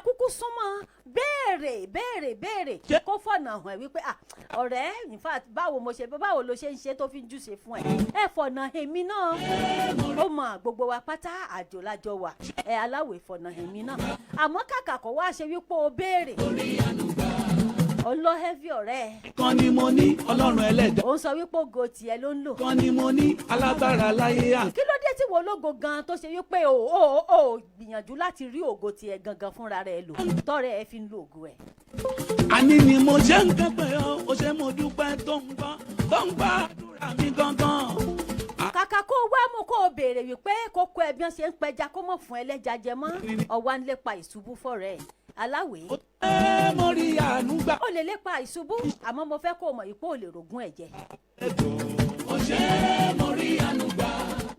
Speaker 3: kúkú súnmọ́ béèrè kó fọ̀nà hàn ẹ́ wípé ọ̀rẹ́ in fact báwo ló ṣe ń ṣe tó fi ń júṣe fún ẹ fọ̀nà èmi náà ó mọ gbogbo wa pátá àjò lájọ wà aláwọ̀ ìfọ̀nà èmi náà àmọ́ kàkà kó wá ṣe wípé o béèrè olóhẹ́fì ọ̀rẹ́.
Speaker 6: kan ni mo ní ọlọ́run ẹlẹ́dàá.
Speaker 3: ó ń sọ wípé ògo tiẹ̀ ló ń lò.
Speaker 6: kan ni mo ní alágbára láyé à.
Speaker 3: kí ló dé tí wo lógo gan tó ṣe wípé o gbìyànjú láti rí ògo tiẹ̀ gangan fúnra rẹ̀ lò tọ́rẹ́ ẹ fi ń lo ògo ẹ̀.
Speaker 6: àní ni mo ṣe ń kẹ́pẹ́ ó ṣe mo dúpẹ́ tó ń gbọ́ àdúrà mi gangan.
Speaker 3: kàkà kó wá mú kó o béèrè wípé kókó ẹbí wọn ṣe ń pẹja kó mọ̀ fún ẹlẹ́ja jẹ mọ́ ọ̀wá ń lépa ìṣubú fọ́rẹ́ ẹ̀ aláwẹ̀.
Speaker 6: mo rí àánú gbà.
Speaker 3: o lè lépa ìṣubú àmọ́ mo fẹ́ kó o mọ̀ yìí pé o lè rògùn ẹ̀jẹ̀.
Speaker 6: ó ṣe mo rí àánú gbà.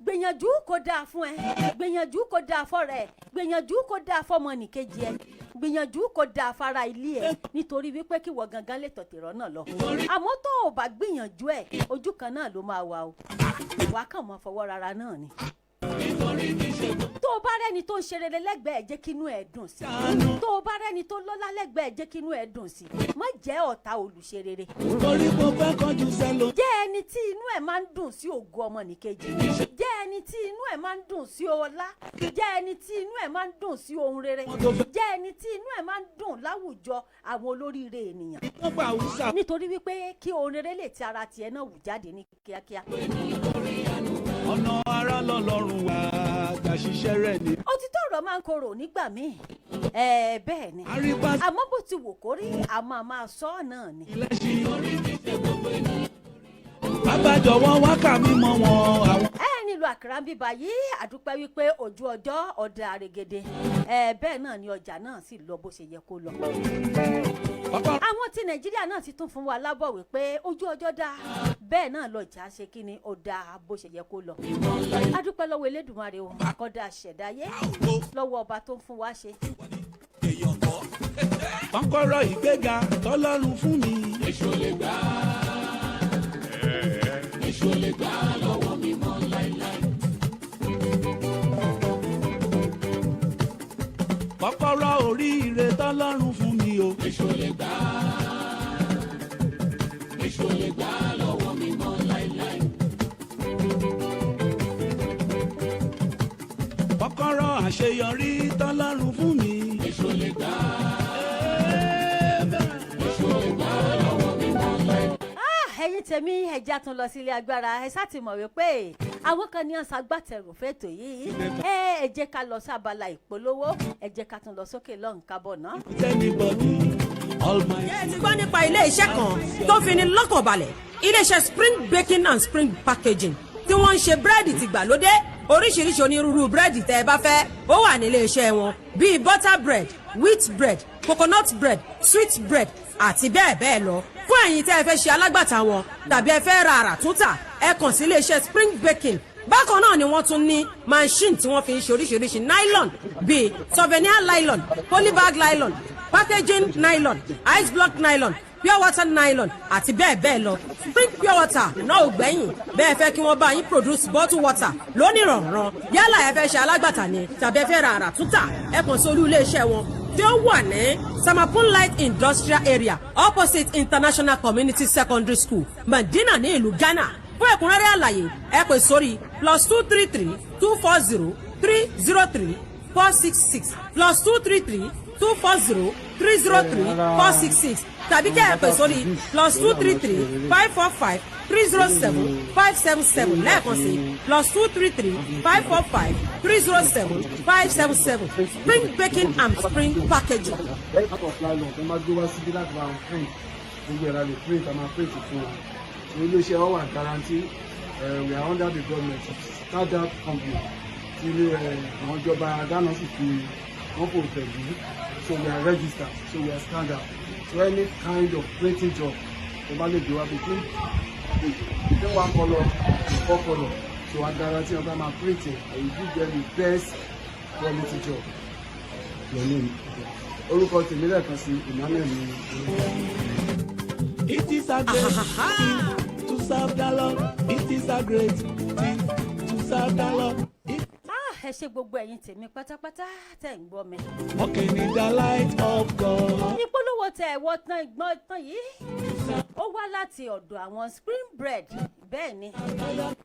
Speaker 3: gbìyànjú kó dáa fún ẹ gbìyànjú kó dáa fọ́rẹ́ ẹ gbìyànjú kó dáa fọ́mọnìkejì ẹ gbìyànjú kó dáa fara ilé ẹ nítorí wípé kí wọ́n gangan lè tọ̀tẹ̀ rọ́nà lọ. àmọ́ tó o bá gbìyànjú ẹ ojú kan náà ló máa wà o wàá kàn mọ́ fọwọ́ rárá náà ni. tó o bá rẹ́ni tó ń ṣe rere lẹ́gbẹ̀ẹ́ jẹ́ kínú ẹ̀ dùn sí tó o bá rẹ́ni tó lọ́lá lẹ́gbẹ̀ẹ́ jẹ́ kínú ẹ̀ dùn sí má jẹ́ ọ̀tá olùṣe rere.
Speaker 6: torí mo fẹ́ kọjú sẹ́lò.
Speaker 3: jẹ́ ẹni tí inú ẹ̀ máa ń dùn sí ògo ọmọnìkejì jẹ́ ẹni tí inú ẹ̀ máa ń dùn sí ọlá jẹ́ ẹni tí inú ẹ̀ máa ń dùn sí ohun rere jẹ́ ẹni tí inú ẹ̀ máa ń dùn láwùjọ àwọn olóríire ènìyàn. nítorí wípé kí ohun rere lè ti ara tiẹ̀ náà wù jáde ní kíákíá.
Speaker 6: ọ̀nà ara lọ́lọ́run wà àgbà ṣiṣẹ́ rẹ̀ ni.
Speaker 3: òtítọ́ ọ̀rọ̀ máa ń korò nígbà míì bẹ́ẹ̀ ni àmọ́ bó ti wò kó rí a máa sọ ọ́ náà ni.
Speaker 6: bàbá jọ̀wọ́ wá kà mí mọ́ wọn àwọn.
Speaker 3: nílùú àkàrà bíbá yìí àdúpẹ́ wípé ojú ọjọ́ ọ̀dà àrègèdè bẹ́ẹ̀ náà ni ọjà náà sì lọ bó ṣe yẹ kó lọ. àwọn tí nàìjíríà náà ti tún fún wa lábọ̀ wípé ojú ọjọ́ dá bẹ́ẹ̀ náà lọ́jà ṣe kí ni ó dá bó ṣe yẹ kó lọ. àdúpẹ́ lọ́wọ́ elédùnmarè o àkọ́dá ṣẹ̀dáyé lọ́wọ́ ọba tó ń fún wa ṣe.
Speaker 6: kọ́kọ́rọ́ ìgbéga tọ́lọ́run fún mi. èso lè gbà èso lè gbà lọ́wọ́ mi mọ́ láíláí. kọ́kọ́rọ́ oríire tọ́lọ́run fún mi o. èso lè gbà lọ́wọ́ mi mọ́ láíláí. kọ́kọ́rọ́ àṣeyọrí tọ́lọ́run fún mi. èso lè gbà lọ́wọ́ mi mọ́ láíláí.
Speaker 3: ẹ̀yin tèmi ẹja tún lọ sílé agbára ẹ sáà ti mọ̀ wípé àwọn kan ní ọ̀sán agbátẹrù fẹ́tò yìí ẹ jẹ́ ká lọ sí abala ìpolówó ẹ jẹ́ ká tún lọ sókè lọ́hùn kábọ̀ náà.
Speaker 5: ẹ ti gbọ́ nípa ilé iṣẹ́ kan tó fi ní lọ́kàn balẹ̀ iléeṣẹ́ spring baking and spring packaging tí wọ́n ń ṣe búrẹ́dì tìgbàlódé oríṣiríṣi onírúurú búrẹ́dì tẹ́ ẹ bá fẹ́ ó wà nílé iṣẹ́ wọn bíi butter bread wheat bread coconut bread sweet bread àti bẹ́ẹ̀ bẹ́ẹ̀ lọ fún ẹ̀yin tẹ́ ẹ fẹ́ ṣe alágbàtà wọn tàbí ẹ fẹ́ ra àrà túntà ẹ kàn sí iléeṣẹ́ spring baking bákan náà ni wọ́n tún ní machine tí wọ́n fi ń ṣe oríṣiríṣi nylon bíi souvenir nylon polybag nylon packaging nylon ice block nylon pure water nylon àti bẹ́ẹ̀ bẹ́ẹ̀ lọ. Spring pure water náà ò gbẹ̀yìn bẹ́ẹ̀ fẹ́ kí wọ́n bá yín produce bottle water lónìrànràn yálà ẹ fẹ́ ṣe alágbàtà ni tàbí ẹ fẹ́ ra àrà túntà ẹ kàn sí olú iléeṣẹ́ wọn tí ó wà ní Samapun Light Industrial Area opposite International Community Secondary School Medina ní ìlú Ghana. Fún ẹ̀kúnrẹ́rẹ́ àlàyé ẹ pè sórí +233 240 303 466 +233 240 303 466 tàbí kẹ́ ẹ pè sórí +233 545 307 577 lẹ́ẹ̀kan sí +233 545 307 577 Spring Baking and Spring Packaging.
Speaker 7: Iléeṣẹ́ wọn wà guarantee we are under the government standard company tí àwọn ìjọba Ghana sì fi wọ́n kò tẹ̀lé so we are registered so we are standard so any kind of printing job tó bá lè gbé wá between one colour to 4 colour so I guarantee ọba máa print it and you give them the best quality job. Your name orúkọ tèmi lẹ́ẹ̀kan sí Emmanuel ní.
Speaker 6: It is a great thing to serve the Lord. It is a great thing to serve the Lord.
Speaker 3: ẹ ṣe gbogbo ẹ̀yin tèmi pátápátá tẹ̀ ń gbọ́ mi.
Speaker 6: Walking in the light of God.
Speaker 3: ìpolówó tẹ ẹ̀wọ́ tán ìgbọ́n tán yìí ó wá láti ọ̀dọ̀ àwọn spring bread bẹ́ẹ̀ ni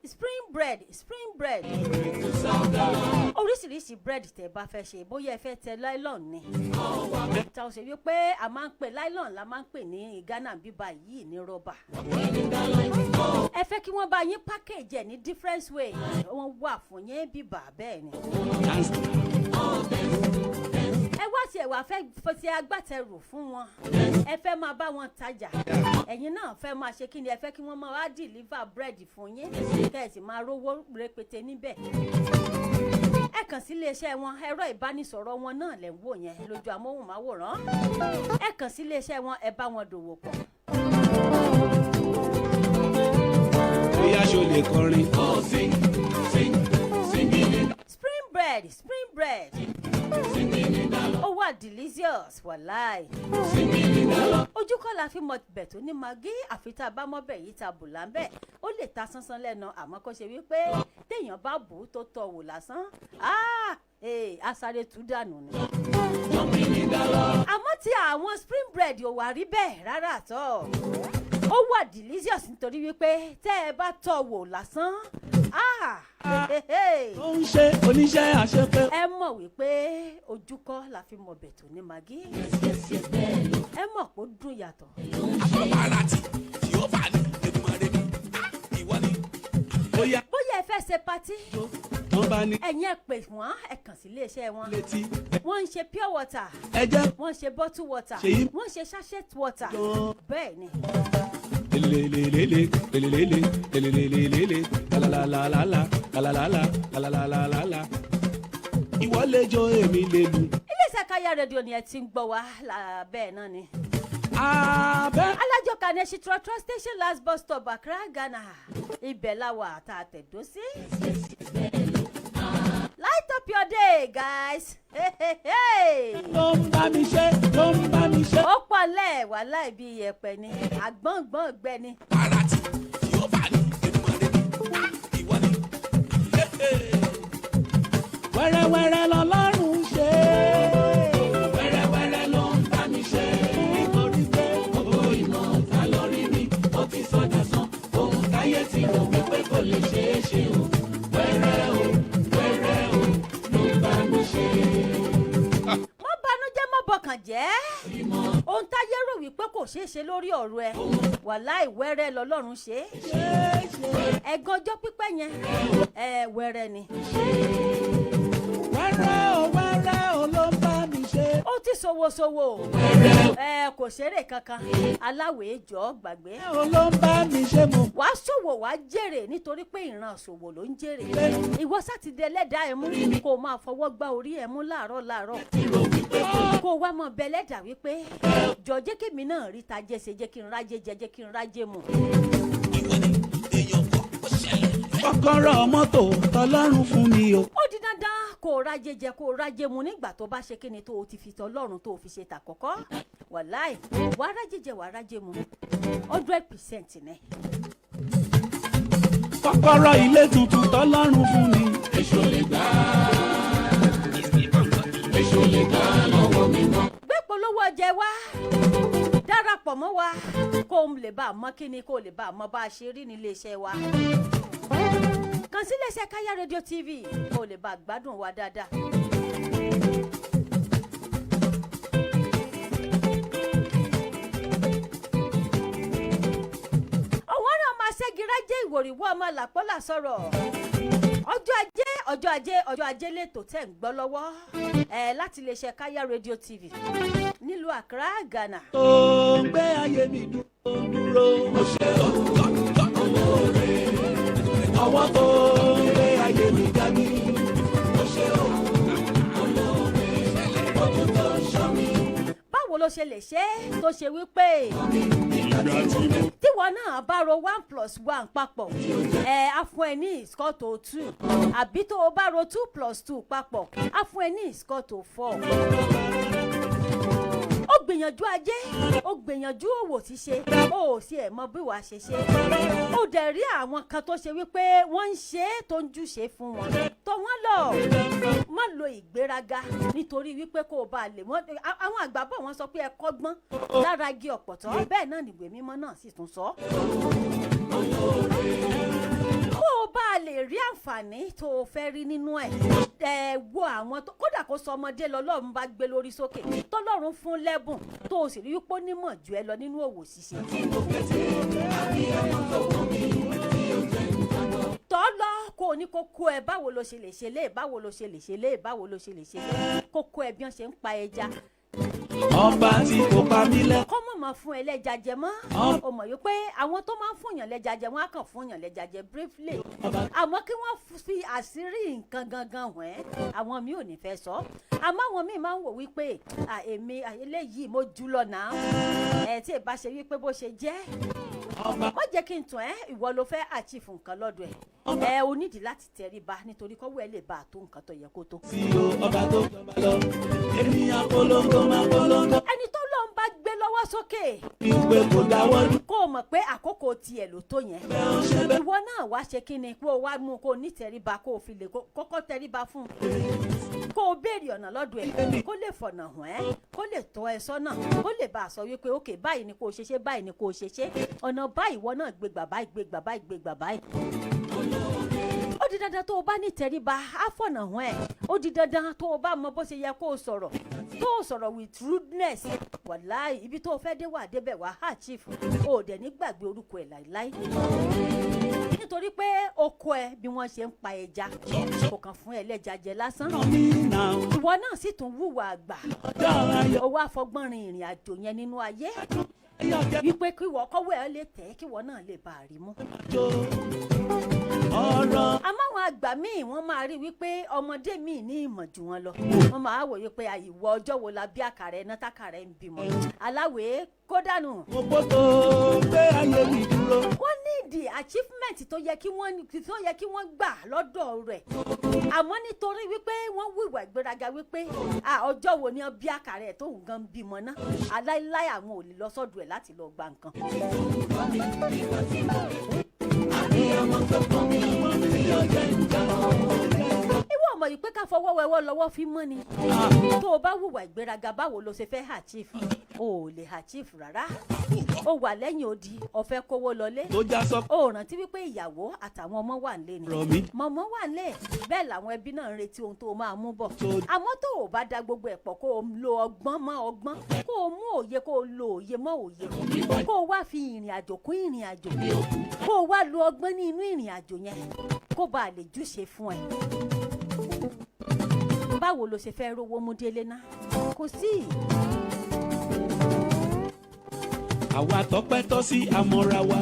Speaker 3: spring bread oríṣiríṣi bread tẹ bá fẹ́ ṣe bóyá ẹ fẹ́ tẹ nylon ni ta ò ṣe wípé a máa ń pè nylon la máa ń pè ní Ghana bíbá yìí ní rọ́bà ẹ fẹ́ kí wọ́n bá yín package ẹ̀ ní different way wọ́n wà fún yín bíbá bẹ́ẹ̀ ni ẹ wá tí ẹ wá fẹ́ fi agbátẹrù fún wọn ẹ fẹ́ máa bá wọn tajà ẹ̀yin náà fẹ́ máa ṣe kí ni ẹ fẹ́ kí wọ́n máa wá deliver bread fún yín kẹ́ẹ̀sì máa rówó rẹpẹtẹ níbẹ̀ ẹ kàn sí iléeṣẹ́ wọn ẹ̀rọ ìbánisọ̀rọ̀ wọn náà lẹ̀ ń wò yẹn lójú amóhùnmáwòrán ẹ kàn sí iléeṣẹ́ wọn ẹ bá wọn dòwò pọ̀.
Speaker 6: Bóyá ṣo lè kọrin.
Speaker 3: Spring bread ó wà delicious wàláì ojú kọ́ la fi mọ bẹ̀ tó ní magi àfi tá a bá mọ́ bẹ̀ yìí ta bù láńbẹ̀ ó lè ta sánsán lẹ́nu àmọ́ kó ṣe wípé téèyàn bá bù ú tó tọ̀ wò lásán asáré tú dànù ni. àmọ́ tí àwọn spring bread ò wá rí bẹ́ẹ̀ rárá tọ́ ó wà delicious nítorí wípé tẹ́ ẹ bá tọ̀ wò lásán
Speaker 6: Ó ń ṣe oníṣẹ́ àṣepẹ́.
Speaker 3: ẹ mọ̀ wípé ojúkọ́ la fi mọ̀ bẹ̀tù ní magi ẹ mọ̀ pé ó dùn yàtọ̀.
Speaker 6: Àpapàrà tí ó fà ní Èdùmàrè ni ìwọ ni. Bóyá
Speaker 3: ẹ fẹ́ ṣe patí
Speaker 6: wọ́n bá ní
Speaker 3: ẹ̀yin ẹ pè wọ́n ẹ kàn sí iléeṣẹ́ wọn
Speaker 6: létí.
Speaker 3: wọ́n ń ṣe pure water
Speaker 6: Ẹ jẹ́
Speaker 3: wọ́n ń ṣe bottle water
Speaker 6: Ṣèyí.
Speaker 3: wọ́n ń ṣe sachet water bẹ́ẹ̀ ni.
Speaker 6: lelelelele lelelele lelelelele lalalalala lalalala lalalalala. Ìwọ lè jó èmi lè lù.
Speaker 3: iléeṣẹ́ Káyà rédíò ni ẹ ti ń gbọ́ wá bẹ́ẹ̀ náà ni.
Speaker 6: Abẹ́.
Speaker 3: alájọka ní Ṣìtúrọ̀tọ̀ station last bus stop Accra Ghana ibẹ̀ la wà tá a tẹ̀dó sí. light up your day guys.
Speaker 6: Ló ń bá mi ṣe, ló ń bá mi ṣe.
Speaker 3: ó pọ̀ lẹ̀ wà láì bí iyẹ̀pẹ̀ ni àgbọ̀ngbọ̀n gbẹ ni.
Speaker 6: Àrà tí ó fà ní Èdùmàrè ni ìwọ ni. Wẹ́rẹ́wẹ́rẹ́ lọ́lọ́run ṣe. Wẹ́rẹ́wẹ́rẹ́ ló ń bá mi ṣe. Nítorí pé owó ìmọ̀ ta lórí mi, ó ti sọdá sán. Ohun táyé ti rò wípé kò lè ṣeé ṣe o. Wẹ́rẹ́ o ló ń bá mi ṣe.
Speaker 3: má banújẹ́ má bọkàn jẹ́ ohun táyé rò wípé kò ṣeé ṣe lórí ọ̀rọ̀ ẹ wàláì wẹ́rẹ́ lọ́lọ́run ṣe ẹ̀gàn ọjọ́ pípẹ́ yẹn wẹ́rẹ́ ni.
Speaker 6: Wẹ́rẹ́ o ló ń bá mi ṣe.
Speaker 3: ó ti ṣòwòṣòwò kò ṣeré kankan aláwẹ̀ jọ gbàgbé.
Speaker 6: O ló ń bá mi ṣe mo.
Speaker 3: wàá ṣòwò wàá jèrè nítorí pé ìran ṣòwò ló ń jèrè. ìwọ sátidé ẹlẹ́dàá ẹ̀ mú kó o máa fọwọ́ gbá orí ẹ̀ mú láàárọ̀ kó o wá mọ bẹ́lẹ́dà wípé jọ jẹ́ kémi náà rí ta jẹ́ ṣe jẹ́ kí n rájẹ́ jẹ́ jẹ́ kí n rájẹ́ mu.
Speaker 6: Ìwọ ni èèyàn kan ó ṣẹlẹ̀. Kọ́kọ́rọ́ mọ́tò tọlọ́run fún mi o.
Speaker 3: ó di dandan kó kó rájé jẹ kó rájé mu nígbà tó bá ṣe kíni tó o ti fi tọlọ́run tó o fi ṣe tàkọ́kọ́ wàláì wà á rájé jẹ wà á rájé mu 100% ní.
Speaker 6: kọ́kọ́rọ́ ilé tuntun tọ́lọ́run fún mi. èso lè gbà lọ́wọ́ mi mọ́.
Speaker 3: gbé polówó ọjà wá darapọ̀ mọ́ wa kó o lè bá a mọ̀ kíni kó o lè bá a mọ̀ bá a ṣe rí nílé iṣẹ́ wa. kàn sí iléeṣẹ́ Káyà rédíò TV kó o lè bá a gbádùn wa dáadáa. ọ̀wọ́n náà máa ṣẹ́gi rájẹ́ ìwòrìwọ́ ọmọ làpọ́là sọ̀rọ̀ ọjọ́ ajé lẹ́tọ̀ tẹ̀ ń gbọ́ lọ́wọ́ láti iléeṣẹ́ Káyà rédíò TV nílùú Accra, Ghana.
Speaker 6: tó ń gbé ayé mi dúró mo ṣe olóore ọwọ́ tó ń gbé ayé mi dání mo ṣe olóore ọdún tó ń ṣọ́ mi.
Speaker 3: báwo ló ṣe lè ṣe tó ṣe wípé tíwọ náà bá ro 1+1 papọ̀ á fún ẹ ní ìskọ́tò 2 àbí tó o bá ro 2+2 papọ̀ á fún ẹ ní ìskọ́tò 4. ó gbìyànjú ajé ó gbìyànjú òwò ṣíṣe ó sì ẹ̀ mọ bí wàá ṣe ṣe ó dẹ̀ rí àwọn kan tó ṣe wípé wọ́n ń ṣe é tó ń júṣe fún wọn tó wọ́n lọ má lo ìgbéraga nítorí wípé kó o bá lè wọ́n àwọn àgbà bọ̀ wọ́n sọ pé ẹ kọ́gbọ́n lára igi ọ̀pọ̀tọ́ bẹ́ẹ̀ náà nìwé mímọ́ náà sì tún sọ. kó o bá lè rí àǹfààní tó o fẹ́ rí nínú ẹ̀ wo àwọn kódà kó sọ ọmọdé lọ́lọ́run bá gbé lórí sókè tọ́lọ́run fún lẹ́bùn tó o sì rí wípé ó nímọ̀ jù ẹ lọ nínú òwò ṣíṣe. tọ́ lọ kó o ní kó kó ẹ báwo lo ṣe lè ṣe lé báwo lo ṣe lè ṣe lé báwo lo ṣe lè ṣe lé kó kó ẹ bí wọ́n ṣe ń pa ẹja.
Speaker 6: ọba tí kò pa mí lẹ́.
Speaker 3: kọ́ mọ̀ máa fún ẹ lẹ́ja jẹ mọ́. o mọ̀ yìí pé àwọn tó máa ń fún yàn lẹ́ja jẹ wọ́n á kàn fún yàn lẹ́ja jẹ briefly. àmọ́ kí wọ́n fi àṣírí nǹkan gangan wọ̀n ẹ́ àwọn mi ò ní fẹ́ sọ. àmọ́ àwọn míì máa ń wò wípé èmi eléyìí mo jù lọ náà tí ì bá ṣe wípé bó ṣe jẹ́. wọ́n jẹ́ kí n tún ìwọ ló fẹ́ achieve nǹkan lọ́dọ̀ ẹ̀ o nídìí láti tẹríba nítorí kọ́wọ́ ẹ lè bá a tó nǹkan tó yẹ kó tó.
Speaker 6: tí o ọba tó jọba lọ ènìyàn polongo máa polongo.
Speaker 3: ẹni tó lọ ń bá gbé lọ́wọ́ sókè.
Speaker 6: ìwé kò dáwọ́ dùn.
Speaker 3: kó o mọ̀ pé àkókò tiẹ̀ ló tó yẹn. ìwọ náà wá ṣe kí ni kó o wá mú kó o ní tẹríba kó o fi lè kọ́kọ́ tẹríba fún un. kó o béèrè ọ̀nà lọ́dọ̀ ẹ̀ kó lè fọ̀nà hàn ẹ́ kó lè tọ́ ẹ sọ́nà kó lè bá a sọ wípé òkè báyìí ni kó o ṣe ṣe báyìí ni kó o ṣe ṣe ọ̀nà báyìí ìwọ náà gbégbà báyìí gbégbà báyìí gbégbà báyìí. ó di dandan tó o bá ní tẹríba á fọ̀nà hàn ẹ́ ó di dandan tó o bá mọ bó ṣe yẹ kó o sọ̀rọ̀ tó o sọ̀rọ̀ with rudeness wàláì ibi tó o fẹ́ dé wà débẹ̀ wá á chief o dẹ̀ ní gbàgbé orúkọ ẹ̀ láìláì nítorí pé oko ẹ bí wọ́n ṣe ń pa ẹja kò kàn fún ẹlẹ́ja jẹ lásán ìwọ náà sì tún wùwà àgbà o wá fọgbọ́n rin ìrìn àjò yẹn nínú ayé wípé kí ìwọ kọ́wọ́ ẹ lè tẹ̀ kí ìwọ náà lè bá a rí mú. àmọ́ àwọn àgbà míì wọ́n máa rí wípé ọmọdé míì ní ìmọ̀ jù wọn lọ wọ́n máa wòye pé ìwọ ọjọ́ wo la bí àkàrà ẹ̀ náà tàkàrà ẹ̀ ń bímọ aláwèé kó dànù.
Speaker 6: gbogbo tó gbé ayé mi dúró.
Speaker 3: wọ́n ní the achievement tó yẹ kí wọ́n gbà lọ́dọ̀ rẹ̀ àmọ́ nítorí wípé wọ́n wíwà ìgbéraga wípé ọjọ́ wo ni wọ́n bí àkàrà ẹ̀ tó ń gan bímọ náà aláìláì àwọn ò lè lọ sọ́dọ̀ ẹ̀ láti lọ gba nǹkan. ìwọ ọmọ yìí pé ká fọwọ́ wẹwọ́ lọ́wọ́ fi mọ́ ni tó o bá wùwà ìgbéraga báwo ló ṣe fẹ́ achieve o ò lè achieve rárá o wà lẹ́yìn odi ọ̀fẹ́ kówó lọlé o rántí wípé ìyàwó àtàwọn ọmọ wà nílé ni mọ̀mọ́ wà nílé bẹ́ẹ̀ làwọn ẹbí náà ń retí ohun tó o máa mú bọ̀ àmọ́ tó o bá da gbogbo ẹ̀ pọ̀ kó o lo ọgbọ́n mọ́ ọgbọ́n kó o mú òye kó o lo òye mọ́ òye kó o wá fi ìrìn àjò kún ìrìn àjò kó o wá lo ọgbọ́n ní inú ìrìn àjò yẹn kó bá a lè júṣe fún ẹ. báwo lo ṣe fẹ́ rówó mú délé náà kò sí.
Speaker 6: àwa tọpẹ́ tọ́ sí àmọ́ra wa.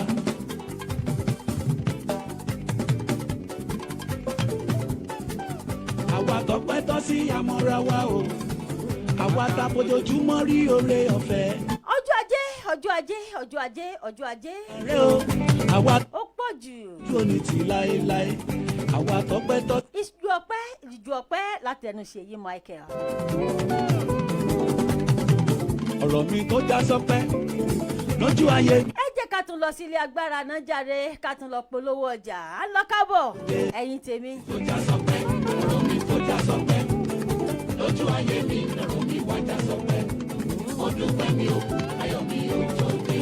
Speaker 6: àwa tọpẹ́ tọ́ sí àmọ́ra wa o. àwa ta fojoojúmọ́ rí oore ọ̀fẹ́.
Speaker 3: ọjọ́ ajé ọjọ́ ajé ọjọ́ ajé ọjọ́ ajé.
Speaker 6: ọ̀rẹ́ o àwa
Speaker 3: ó pọ̀ jù.
Speaker 6: yóò ní ti láéláé. àwa tọpẹ́ tọ́.
Speaker 3: ìṣù ìjù ọpẹ́ látẹnu Ṣèyí Michael.
Speaker 6: ọ̀rọ̀ mi tó já sọpẹ́ lójú ayé.
Speaker 3: ẹ jẹ́ ká tún lọ sílé agbára náà jàre, ká tún lọ polówó ọjà. à ń lọ kábọ̀ ẹ̀yin tèmi.
Speaker 6: tó já sọpẹ́ ọ̀rọ̀ mi tó já sọpẹ́ lójú ayé mi ọ̀rọ̀ mi wá já sọpẹ́ ó dúpẹ́ mi ò ayọ̀ mi ò tó dé.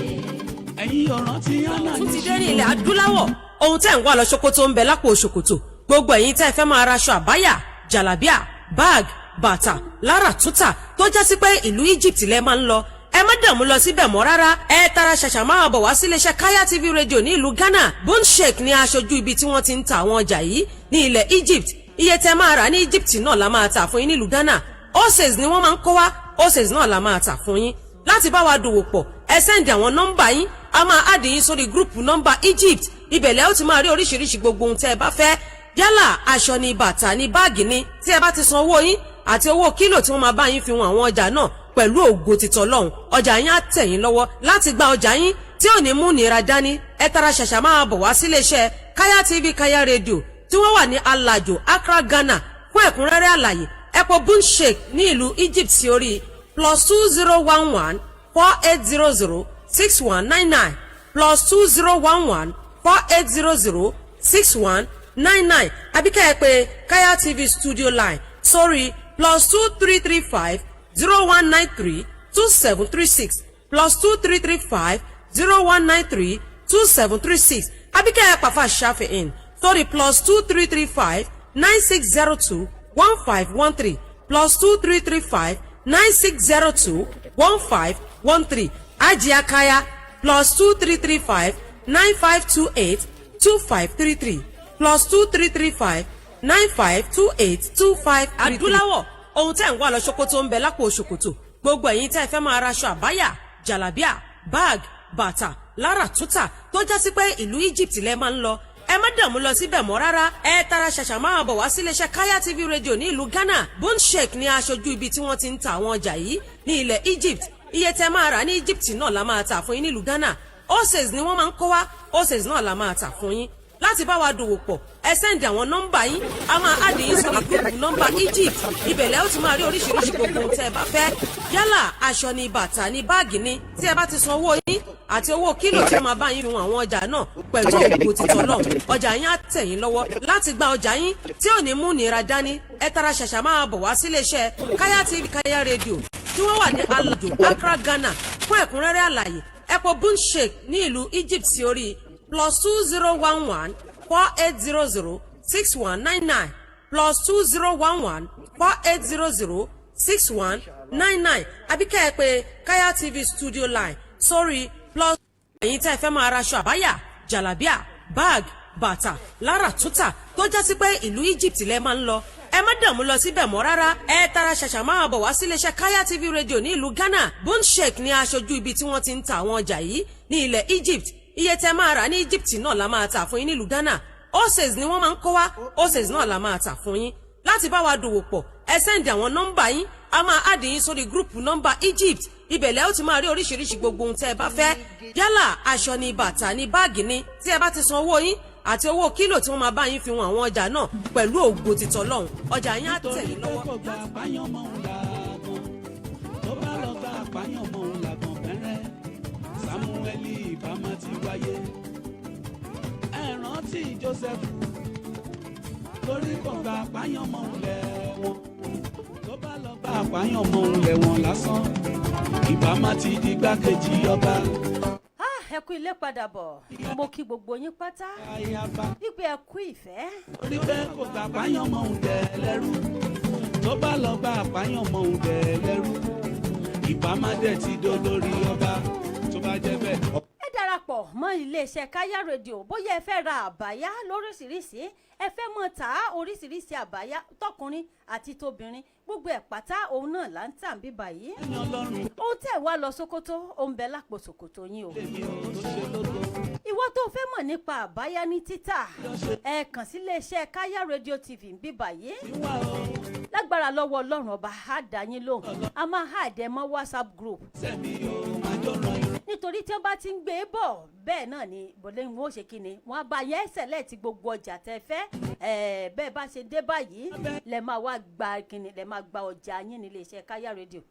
Speaker 6: ẹ̀yin ọ̀ràn tí yánà ní.
Speaker 8: tún ti dé ní ilẹ̀ adúláwọ̀ ohun tẹ́ ń wá lọ ṣòkòtò ń bẹ lápò ṣòkòtò gbogbo ẹ̀yin tẹ́ fẹ́ máa raṣọ àbáyà jàlábíà bag bàtà lára tútà tó jẹ́ sí pé ìlú Egypt lẹ máa ń lọ ẹ má dààmú lọ síbẹ̀ mọ́ rárá ẹ tara ṣàṣà máa bọ̀ wá sí iléeṣẹ́ Kaya TV radio ní ìlú Ghana. Bunshek ní aṣojú ibi tí wọ́n ti ń ta àwọn ọjà yìí ní ilẹ̀ Egypt. Iye tẹ́ máa rà ní Egypt náà la máa tà fún yín ní ìlú Ghana. Oces ni wọ́n máa ń kó wá, oces náà la máa tà fún yín. Láti bá wa dòwò pọ̀ ẹ sẹ́ndì àwọn nọ́mbà yín a máa àdì yín sórí gúrùpù nọ́mbà Egypt. Ibẹ̀lẹ̀ ó ti máa rí oríṣiríṣi gbogbo ohun tẹ́ ẹ bá fẹ́ yálà aṣọ ni bàtà ni báàgì ni tí ẹ bá ti san owó yín àti owó kílò tí wọ́n máa bá yín fi wọn àwọn ọjà náà pẹ̀lú ògo títọ́ lọ́hùn ọjà yín á tẹ̀ yín lọ́wọ́ láti gba ọjà yín tí ò ní mú nira dání ẹ tara ṣàṣà máa bọ̀ wá sílé iṣẹ́ Kaya TV Kaya Radio tí wọ́n wà ní Alajo Accra Ghana fún ẹ̀kúnrẹ́rẹ́ àlàyé ẹ pè Bunshek ní ìlú Egypt sí orí +2011 4800 6199 +2011 4800 6199 àbíkẹ́ ẹ pè Kaya TV studio line sórí +2335 0193 2736 +2335 0193 2736 àbíkẹ́ ẹ pàfà Ṣàfihàn sórí +2335 9602 1513 +2335 9602 1513 Ajia Kaya +2335 9528 2533 +2335 9528 2533. Adúláwọ̀ ohun tẹ́ ń wá lọ ṣòkòtò ń bẹ lápò ṣòkòtò gbogbo ẹ̀yin tẹ́ fẹ́ máa raṣọ àbáyà jàlábíà bag bàtà lára tútà tó já sí pé ìlú Egypt lẹ máa ń lọ ẹ má dààmú lọ síbẹ̀ mọ́ rárá ẹ tara ṣàṣà máa bọ̀ wá sí iléeṣẹ́ Kaya TV radio ní ìlú Ghana. Bunshek ní aṣojú ibi tí wọ́n ti ń ta àwọn ọjà yìí ní ilẹ̀ Egypt. Iye tẹ́ máa rà ní Egypt náà la máa tà fún yín nílùú Ghana. Oces ni wọ́n máa ń kó wá, oces náà la máa tà fún yín. Láti bá wa dòwò pọ̀ ẹ sẹ́ndì àwọn nọ́mbà yín a máa àdì yín sórí gúrùpù nọ́mbà Egypt. Ibẹ̀lẹ̀ ó ti máa rí oríṣiríṣi gbogbo ohun tẹ́ ẹ bá fẹ́ yálà aṣọ ni bàtà ni báàgì ni tí ẹ bá ti san owó yín àti owó kílò tí wọ́n máa bá yín fi wọn àwọn ọjà náà pẹ̀lú ògo títọ́ lọ́hùn ọjà yín á tẹ̀ yín lọ́wọ́ láti gba ọjà yín tí ò ní mú nira dání ẹ tara ṣàṣà máa bọ̀ wá sí iléeṣẹ́ Kaya TV Kaya Radio tí wọ́n wà ní Alajo Accra Ghana fún ẹ̀kúnrẹ́rẹ́ àlàyé ẹ pè Bunshek ní ìlú Egypt sí orí +2011 4800 6199 +2011 4800 6199 àbíkẹ́ ẹ pè Kaya TV studio line sórí ẹ̀yin tẹ́ fẹ́ máa raṣọ àbáyà jàlábíà bag bàtà lára tútà tó já sí pé ìlú Egypt lẹ máa ń lọ ẹ má dààmú lọ síbẹ̀ mọ́ rárá ẹ tara ṣàṣà máa bọ̀ wá sí iléeṣẹ́ Kaya TV radio ní ìlú Ghana. Bunshek ní aṣojú ibi tí wọ́n ti ń ta àwọn ọjà yìí ní ilẹ̀ Egypt. Iye tẹ́ máa rà ní Egypt náà la máa tà fún yín nílùú Ghana. Oces ni wọ́n máa ń kó wá, oces náà la máa tà fún yín. Láti bá wa dòwò pọ̀ ẹ sẹ́ndì àwọn nọ́mbà yín a máa àdì yín sórí gúrùpù nọ́mbà Egypt. Ibẹ̀lẹ̀ ó ti máa rí oríṣiríṣi gbogbo ohun tẹ́ ẹ bá fẹ́ yálà aṣọ ni bàtà ni báàgì ni tí ẹ bá ti san owó yín àti owó kílò tí wọ́n máa bá yín fi wọn àwọn ọjà náà pẹ̀lú ògo títọ́ lọ́hùn ọjà yín á tẹ̀ yín lọ́wọ́.
Speaker 6: tó bá lọ gba àpáyàn mọ́ òun làgàn bẹ́rẹ́ Sámúẹ́lì ìbámu ti wáyé ẹ rántí Jósẹ́fù torí kò gba àpáyàn mọ́ òun lẹ́wọ̀n tó bá lọ gba àpáyàn mọ́ òun lẹ́wọ̀n lásán ìbámu ti di gbákejì ọba.
Speaker 3: ẹ kú ilé padà bọ̀ mo kí gbogbo yín pátá wípé ẹ kú ìfẹ́.
Speaker 6: torí pé kò gba àpáyàn mọ́ òun lẹ́rú tó bá lọ gba àpáyàn mọ́ òun lẹ́rú ìbámu dẹ̀ ti dolórí ọba tó bá jẹ́ bẹ́ẹ̀.
Speaker 3: ẹ darapọ̀ mọ́ iléeṣẹ́ Kaya Radio bóyá ẹ fẹ́ ra àbáyá lóríṣiríṣi ẹ fẹ́ mọ̀ tá oríṣiríṣi àbáyá tọkùnrin àti tóbìnrin gbogbo ẹ̀ pátá òun náà là ń tà ń bí báyìí. ohun tẹ̀ wá lọ Sókótó ó ń bẹ lápò Sókótó yín o. ìwọ tó fẹ́ mọ̀ nípa àbáyá ní títà ẹ kàn sí iléeṣẹ́ Kaya Radio TV ń bí báyìí. lágbára lọ́wọ́ Ọlọ́run ọba á dá yín lóhùn a máa há àdẹ mọ́ WhatsApp group. nítorí tí wọ́n bá ti ń gbé bọ̀ bẹ́ẹ̀ náà ni bọ̀dé wọn ò ṣe kí ni wọ́n á bá yẹn select gbogbo ọjà tẹ́ fẹ́ bẹ́ẹ̀ bá ṣe dé báyìí lẹ máa wá gba kíni lẹ máa gba ọjà yín nílé iṣẹ́ Káyà rédíò.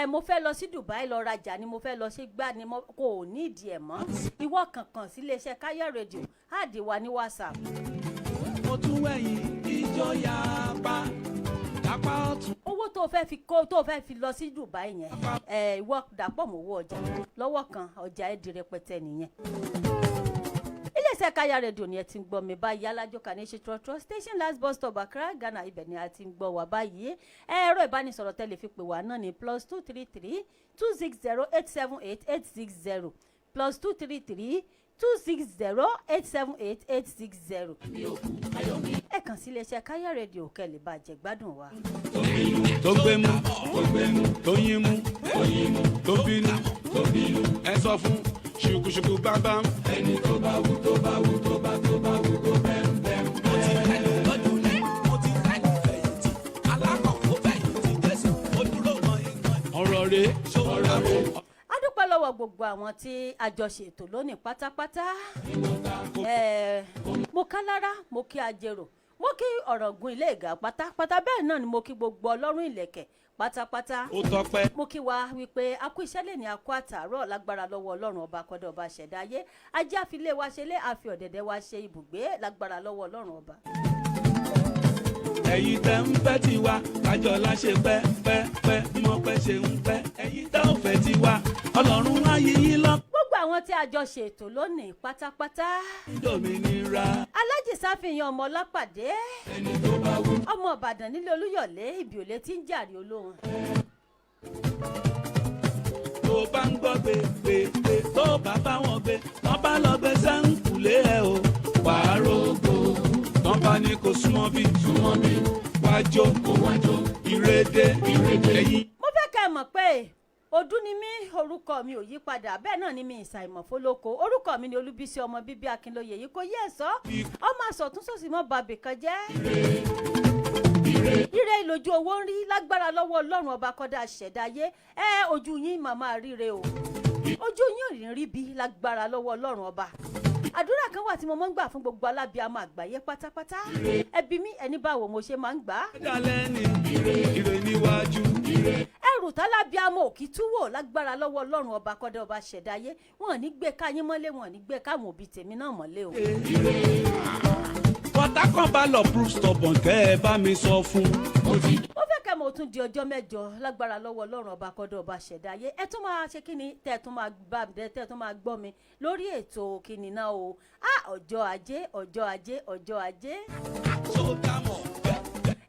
Speaker 3: Mo fẹ́ lọ sí Dubai lọ rajà ni mo fẹ́ lọ sí gbá ni kò ní ìdí ẹ̀ mọ́ ìwọ kankan sí ilé iṣẹ́ Káyà rédíò áàdì wa ní WhatsApp.
Speaker 6: mo tún wẹ̀yìn ìjọ yapa lápá ọ̀tún.
Speaker 3: owó tó fẹ́ fi lọ sí Dubai yẹn ìwọ dàpọ̀ mọ́ owó ọjà lọ́wọ́ kan ọjà ẹ̀ di rẹpẹtẹ nìyẹn. iléeṣẹ́ Káyà rédíò ni ẹ ti ń gbọ́ mi báyìí alájọkà ní ṣe trọ́trọ́ station last bus stop Accra Ghana ibẹ̀ ni a ti ń gbọ́ wá báyìí ẹ̀rọ ìbánisọ̀rọ̀ tẹ́lẹ̀ fi pè wá náà ní +233 260 878 860 +233 260 878 860. ẹ kàn sí iléeṣẹ́ Káyà rédíò kẹ́lẹ̀ bá jẹ gbádùn wa.
Speaker 6: tó gbé mú tó yín mú tó bínú ẹ sọ fún ṣùkùṣùkù bámbám. ẹni tó bá wù tó bá wù tó bá wù kó bẹ́ẹ̀. mo ti rẹ́ni lọ́dún ní mo ti rẹ́ni fẹ̀yìntì alákọ̀ọ́ fẹ̀yìntì jẹ́sí ó dúró mọ́ ìgbọ́n. ọ̀rọ̀ rẹ̀ ṣọ́ra rẹ̀.
Speaker 3: a dúpẹ́ lọ́wọ́ gbogbo àwọn tí a jọ ṣètò lónìí pátápátá. mo ká lára mo kí ajérò mo kí ọ̀rọ̀gùn ilé ìgà pátápátá bẹ́ẹ̀ náà ni mo kí gbogbo ọlọ́run ìlẹ̀kẹ̀ pátápátá.
Speaker 6: ó tọpẹ́.
Speaker 3: mo kí wa wípé a kú iṣẹ́ lè ní a kú àtàárọ̀ lágbára lọ́wọ́ ọlọ́run ọba kọ́dọ̀ ọba ṣẹ̀dá ayé ajé àfilé wa ṣe lé àfi ọ̀dẹ̀dẹ̀ wa ṣe ibùgbé lágbára lọ́wọ́ ọlọ́run ọba.
Speaker 6: ẹ̀yin tẹ́ ń fẹ́ tiwa kájọlá ṣe pẹ́ bí mo pẹ́ ṣe ń pẹ́ ẹ̀yin tẹ́ ò fẹ́ tiwa ọlọ́run á yí yín lọ.
Speaker 3: gbogbo àwọn tí a jọ ṣètò lónìí pátápátá.
Speaker 6: Dòmìnira.
Speaker 3: Alájì Sáfihàn ọmọ Ọlápàdé.
Speaker 6: ẹni tó bá wù.
Speaker 3: ọmọ Ìbàdàn nílé Olúyọ̀lé ibi òlé tí ń jàre olóhùn.
Speaker 6: tó bá ń gbọ́ gbé tó bá bá wọn gbé wọ́n bá lọ gbé sẹ́ńkùlé ẹ̀ o wàá rògbò wọ́n bá ní kó súnmọ́ bí wájó ìrèdè ẹ̀yìn.
Speaker 3: mo fẹ́ kẹ́ ẹ mọ̀ pé ọdún ni mí orúkọ mi ò yí padà bẹ́ẹ̀ náà ni mi ìsàìmọ̀ fólóko orúkọ mi ni Olúbísí ọmọ bíbí Akinloye yìí kò yẹ sọ ọmọ àsọtún sòsì mọ́ bàbí kan jẹ́. ire ìlòjú owó ń rí lágbára lọ́wọ́ Ọlọ́run ọba kọ́dá ṣẹ̀dáyé ojú yín màmá ríre o ojú yín ò ní rí bí lágbára lọ́wọ́ Ọlọ́run ọba. àdúrà kan wà tí mo máa ń gbà fún gbogbo alábíàmọ àgbáyé pátápátá ẹbí mi ẹni báwo mo ṣe máa ń gbà.
Speaker 6: dalẹ́ ni ire níwájú.
Speaker 3: ẹrù tálábíàmọ òkì túwò lágbára lọ́wọ́ Ọlọ́run ọba kọ́dá ọba ṣẹ̀dáyé wọn ò ní gbé káyín mọ́lé wọn ò ní gbé káwọn òbí tèmi náà mọ́lé o.
Speaker 6: Pọ̀tákàn bá lọ proof stubborn kẹ́ ẹ bá mi sọ fún.
Speaker 3: ó fẹ́ kẹ́ mo tún di ọjọ́ mẹ́jọ lágbára lọ́wọ́ Ọlọ́run ọba kọ́dọ̀ ọba ṣẹ̀dáyé ẹ tún máa ṣe kíni tẹ́ tún máa gbọ́ mi lórí ètò kíni náà o ọjọ́ ajé.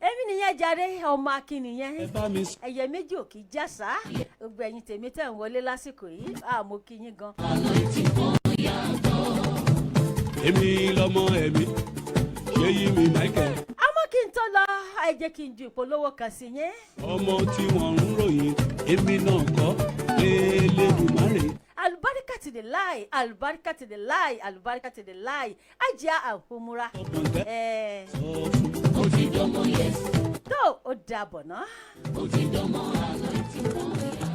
Speaker 3: èmi nìyẹn jàre ọmọ akínìyẹn ẹyẹ méjì ò kì í jásá gbogbo ẹ̀yin tèmi tẹ́ ń wọlé lásìkò yìí mo kí yín gan.
Speaker 6: èmi lọmọ ẹ̀mí yéyí mi Michael.
Speaker 3: àmọ́ kí n tó lọ ẹ jẹ́ kí n ju ìpolówó kan sí yẹn.
Speaker 6: ọmọ tí wọ́n ń ròyìn èmi náà kọ́ Elédùmarè.
Speaker 3: Alubarika to the lie, alubarika to the lie, alubarika to the lie. Ajá àhumura.
Speaker 6: Ó ti dánmọ́ yes.
Speaker 3: Tó o dàbọ̀ ná.
Speaker 6: Ó ti dánmọ́ àná tí kò yá.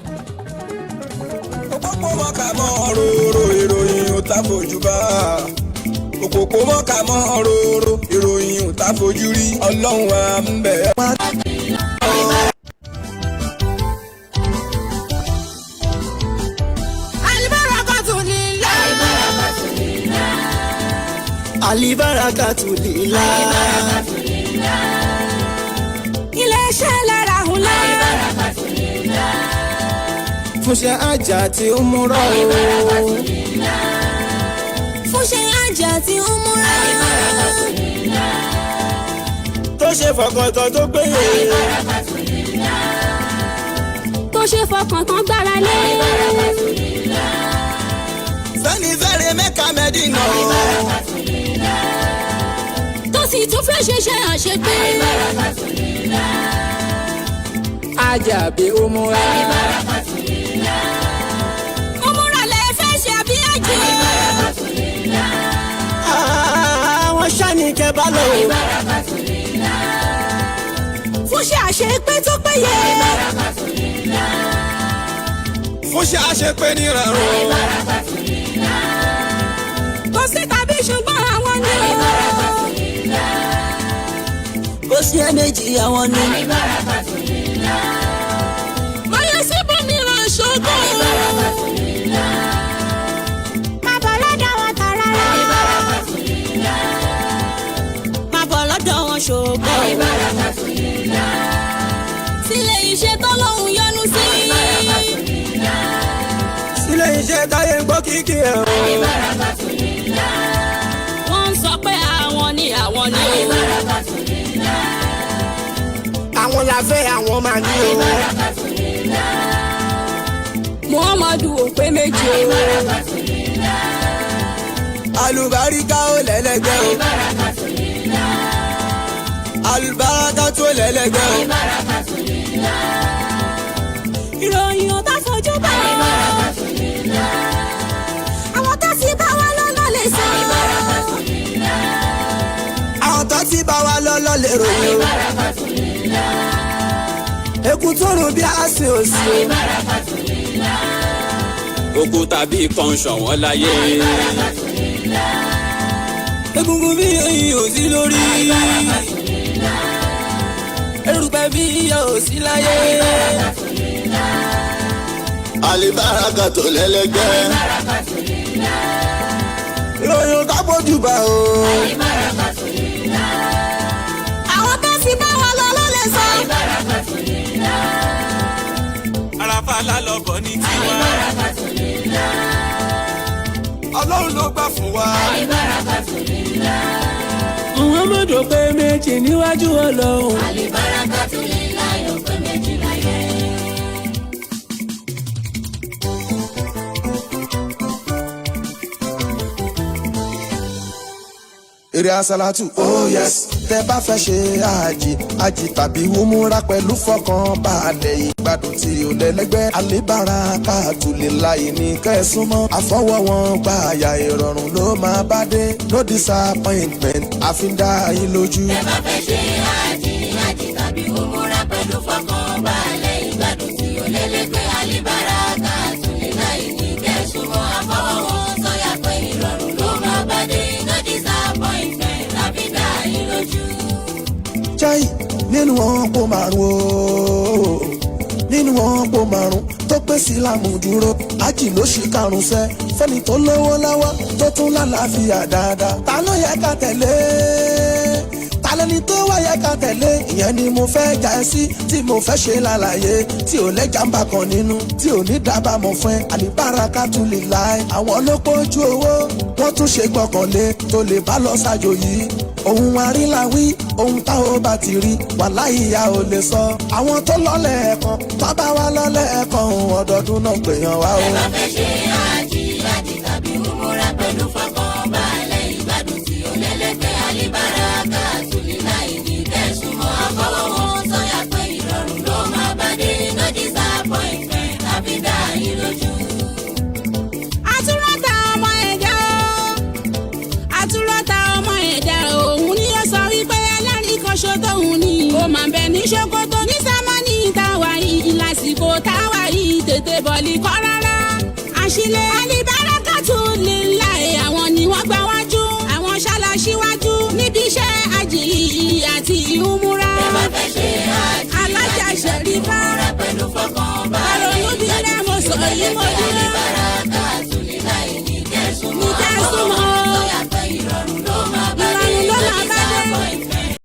Speaker 2: Òpópó mọ́ka mọ́ róró ìròyìn ò tá fojú bá. Òpópó mọ́ka mọ́ róró ìròyìn ò tá fojú rí. Ọlọ́run à ń bẹ̀. Alibarakatu lila.
Speaker 5: Iléeṣẹ́ lára hùlá.
Speaker 2: Alibarakatu lila. Fúnṣẹ́ àjà tí ó múra o.
Speaker 5: Alibarakatu lila. Fúnṣẹ́ àjà tí ó múra. Alibarakatu lila.
Speaker 2: Tó ṣe fọkàntán tó péye.
Speaker 5: Alibarakatu lila. Tó ṣe fọkàntán gbára lé. Alibarakatu lila.
Speaker 2: Sẹ́ni fẹ́rẹ̀ Mẹ́kà Mẹ́dínà.
Speaker 5: Alibarakatu lila. Tó sì tún fẹ́ ṣiṣẹ́ àṣepé. Alibarakatu lila.
Speaker 2: Àjàbí ó múra.
Speaker 5: Alibarakatu lila. Ó múra lẹ fẹ́ ṣe àbí àjẹ́. Alibarakatu lila.
Speaker 2: Àwọn sani kẹba lọ.
Speaker 5: Alibarakatu lila. Fúnṣẹ́ àṣepé tó péye. Alibarakatu lila.
Speaker 2: fún ṣe àṣepé ní ìrọ̀rùn.
Speaker 5: kò sí tàbí ṣùgbọ́n àwọn ni o.
Speaker 9: kò sí ẹ̀mẹ́jì àwọn ni.
Speaker 5: mọ̀yẹ́ síbò mìíràn ṣògo. má bọ̀ lọ́dọ̀ wọn tọ̀ rárá.
Speaker 9: má bọ̀ lọ́dọ̀ wọn ṣògo.
Speaker 5: sílé iṣẹ́ tọ́lọ́hún yọ́nú sí.
Speaker 2: sílé iṣẹ́ táyé ń gbọ́ kíkì ẹ̀ o.
Speaker 5: wọ́n ń sọ pé àwọn ni àwọn ni o.
Speaker 2: àwọn la fẹ́ àwọn máa ní o.
Speaker 5: muhammadu ò pé méje o.
Speaker 2: alùbáríkà ó lẹ́lẹ́gbẹ́ o. alùbáríkà tó lẹ́lẹ́gbẹ́ o.
Speaker 5: ìròyìn ò tá fojú bá o. àwọn tó ti bá wa lọ́nà lè sọ.
Speaker 2: àwọn tó ti bá wa lọ́lọ́ lè ròyìn o. eku tó rùn bí àṣẹ òsì o.
Speaker 10: ogun tàbí kan ṣọ̀wọ́n láyé.
Speaker 2: egungun bí oyin ò sí lórí. erùpẹ̀ bí iyọ̀ ò sí láyé.
Speaker 1: Alibaraka tó lẹ́lẹ́gbẹ́.
Speaker 2: ìròyìn ò dábòjú bá o.
Speaker 5: àwọn tó ti bá wa lọ́nà lè sọ.
Speaker 2: àràfà lálọ́bọ̀ ní tiwa. ọlọ́run ló gbà fún wa.
Speaker 6: Muhammadu pé méjì níwájú Ọlọ́run.
Speaker 2: èrè àsálàtù oh yes tẹ bá fẹ́ ṣe àjì tàbí wúmúra pẹ̀lú fọkànbalẹ̀ ìgbádùn tí ó lẹ́lẹ́gbẹ́ Alibaraka tulè láì ní kẹ́sùmọ́ àfọwọ́wọn gba àyà ìrọ̀rùn ló máa bá dé no disappointment àfíńdá yín lójú.
Speaker 11: tẹ bá fẹ́ ṣe àjì tàbí wúmúra pẹ̀lú fọkànbalẹ̀ ìgbádùn tí ó lẹ́lẹ́gbẹ́ Alibaraka tulè láì ní kẹ́sùmọ́ àfọwọ́wọn sọ̀yà pé ìrọ̀rùn ló máa bá dé no disappointment àfíńdá yín lójú.
Speaker 2: Chai nínú wọn kó márùn o nínú wọn kó márùn tó pé sílámù dúró ájì ló ṣì karùn sẹ fẹ́ni tó lówó lọ́wọ́ tó tún lálàáfíà dáadáa ta ló yẹ ká tẹ̀lé ta lẹni tó wá yẹ ká tẹ̀lé ìyẹn ni mo fẹ́ já ẹ sí tí mo fẹ́ ṣe lálàyé tí ò lẹ́jàmbá kan nínú tí ò ní dábàámọ̀ fún ẹ Alibaraka tún lè láì àwọn ló pójú owó wọ́n tún ṣe gbọ́kànlé tó lè bá lọ ṣàjò yìí ohun àríláwí ohun tá ò bá ti rí wàláhì ìyá ò lè sọ àwọn tó lọ́lẹ̀ ẹ̀kan tó bá wá lọ́lẹ̀ ẹ̀kan ọdọọdún náà gbèyàn wá o.
Speaker 11: ẹ bá fẹ́ ṣe àjì tàbí wúmúra pẹ̀lú fọkànbalẹ̀ ìgbádùn tí ó lẹ́lẹ́gbẹ́ Alibaraka tulè láì ní kẹ́sùmọ́ àfọwọ́wọn sọ̀yà pé ìrọ̀rùn ló máa bá dé no disappointment àfíńdá yín lójú.
Speaker 5: àtúrọ̀tà ọmọ ẹ̀dá àtúrọ̀tà ọmọ ẹ̀dá òun ni ó sọ wípé ẹlẹ́rìí kan ṣo tóun ní. ó máa bẹ ní ṣòkòtò ní sámánì táwa yìí lásìkò táwa yìí tètè bọ̀lì kọ́ rárá. àṣìlẹ̀ Alibaraka tulè láì àwọn ni wọ́n gbà wájú àwọn ṣaláṣíwájú níbi iṣẹ́ àjì àti ìhùmúra.
Speaker 11: ẹ bá fẹ́ ṣe àjì
Speaker 5: alájà ṣẹ̀rí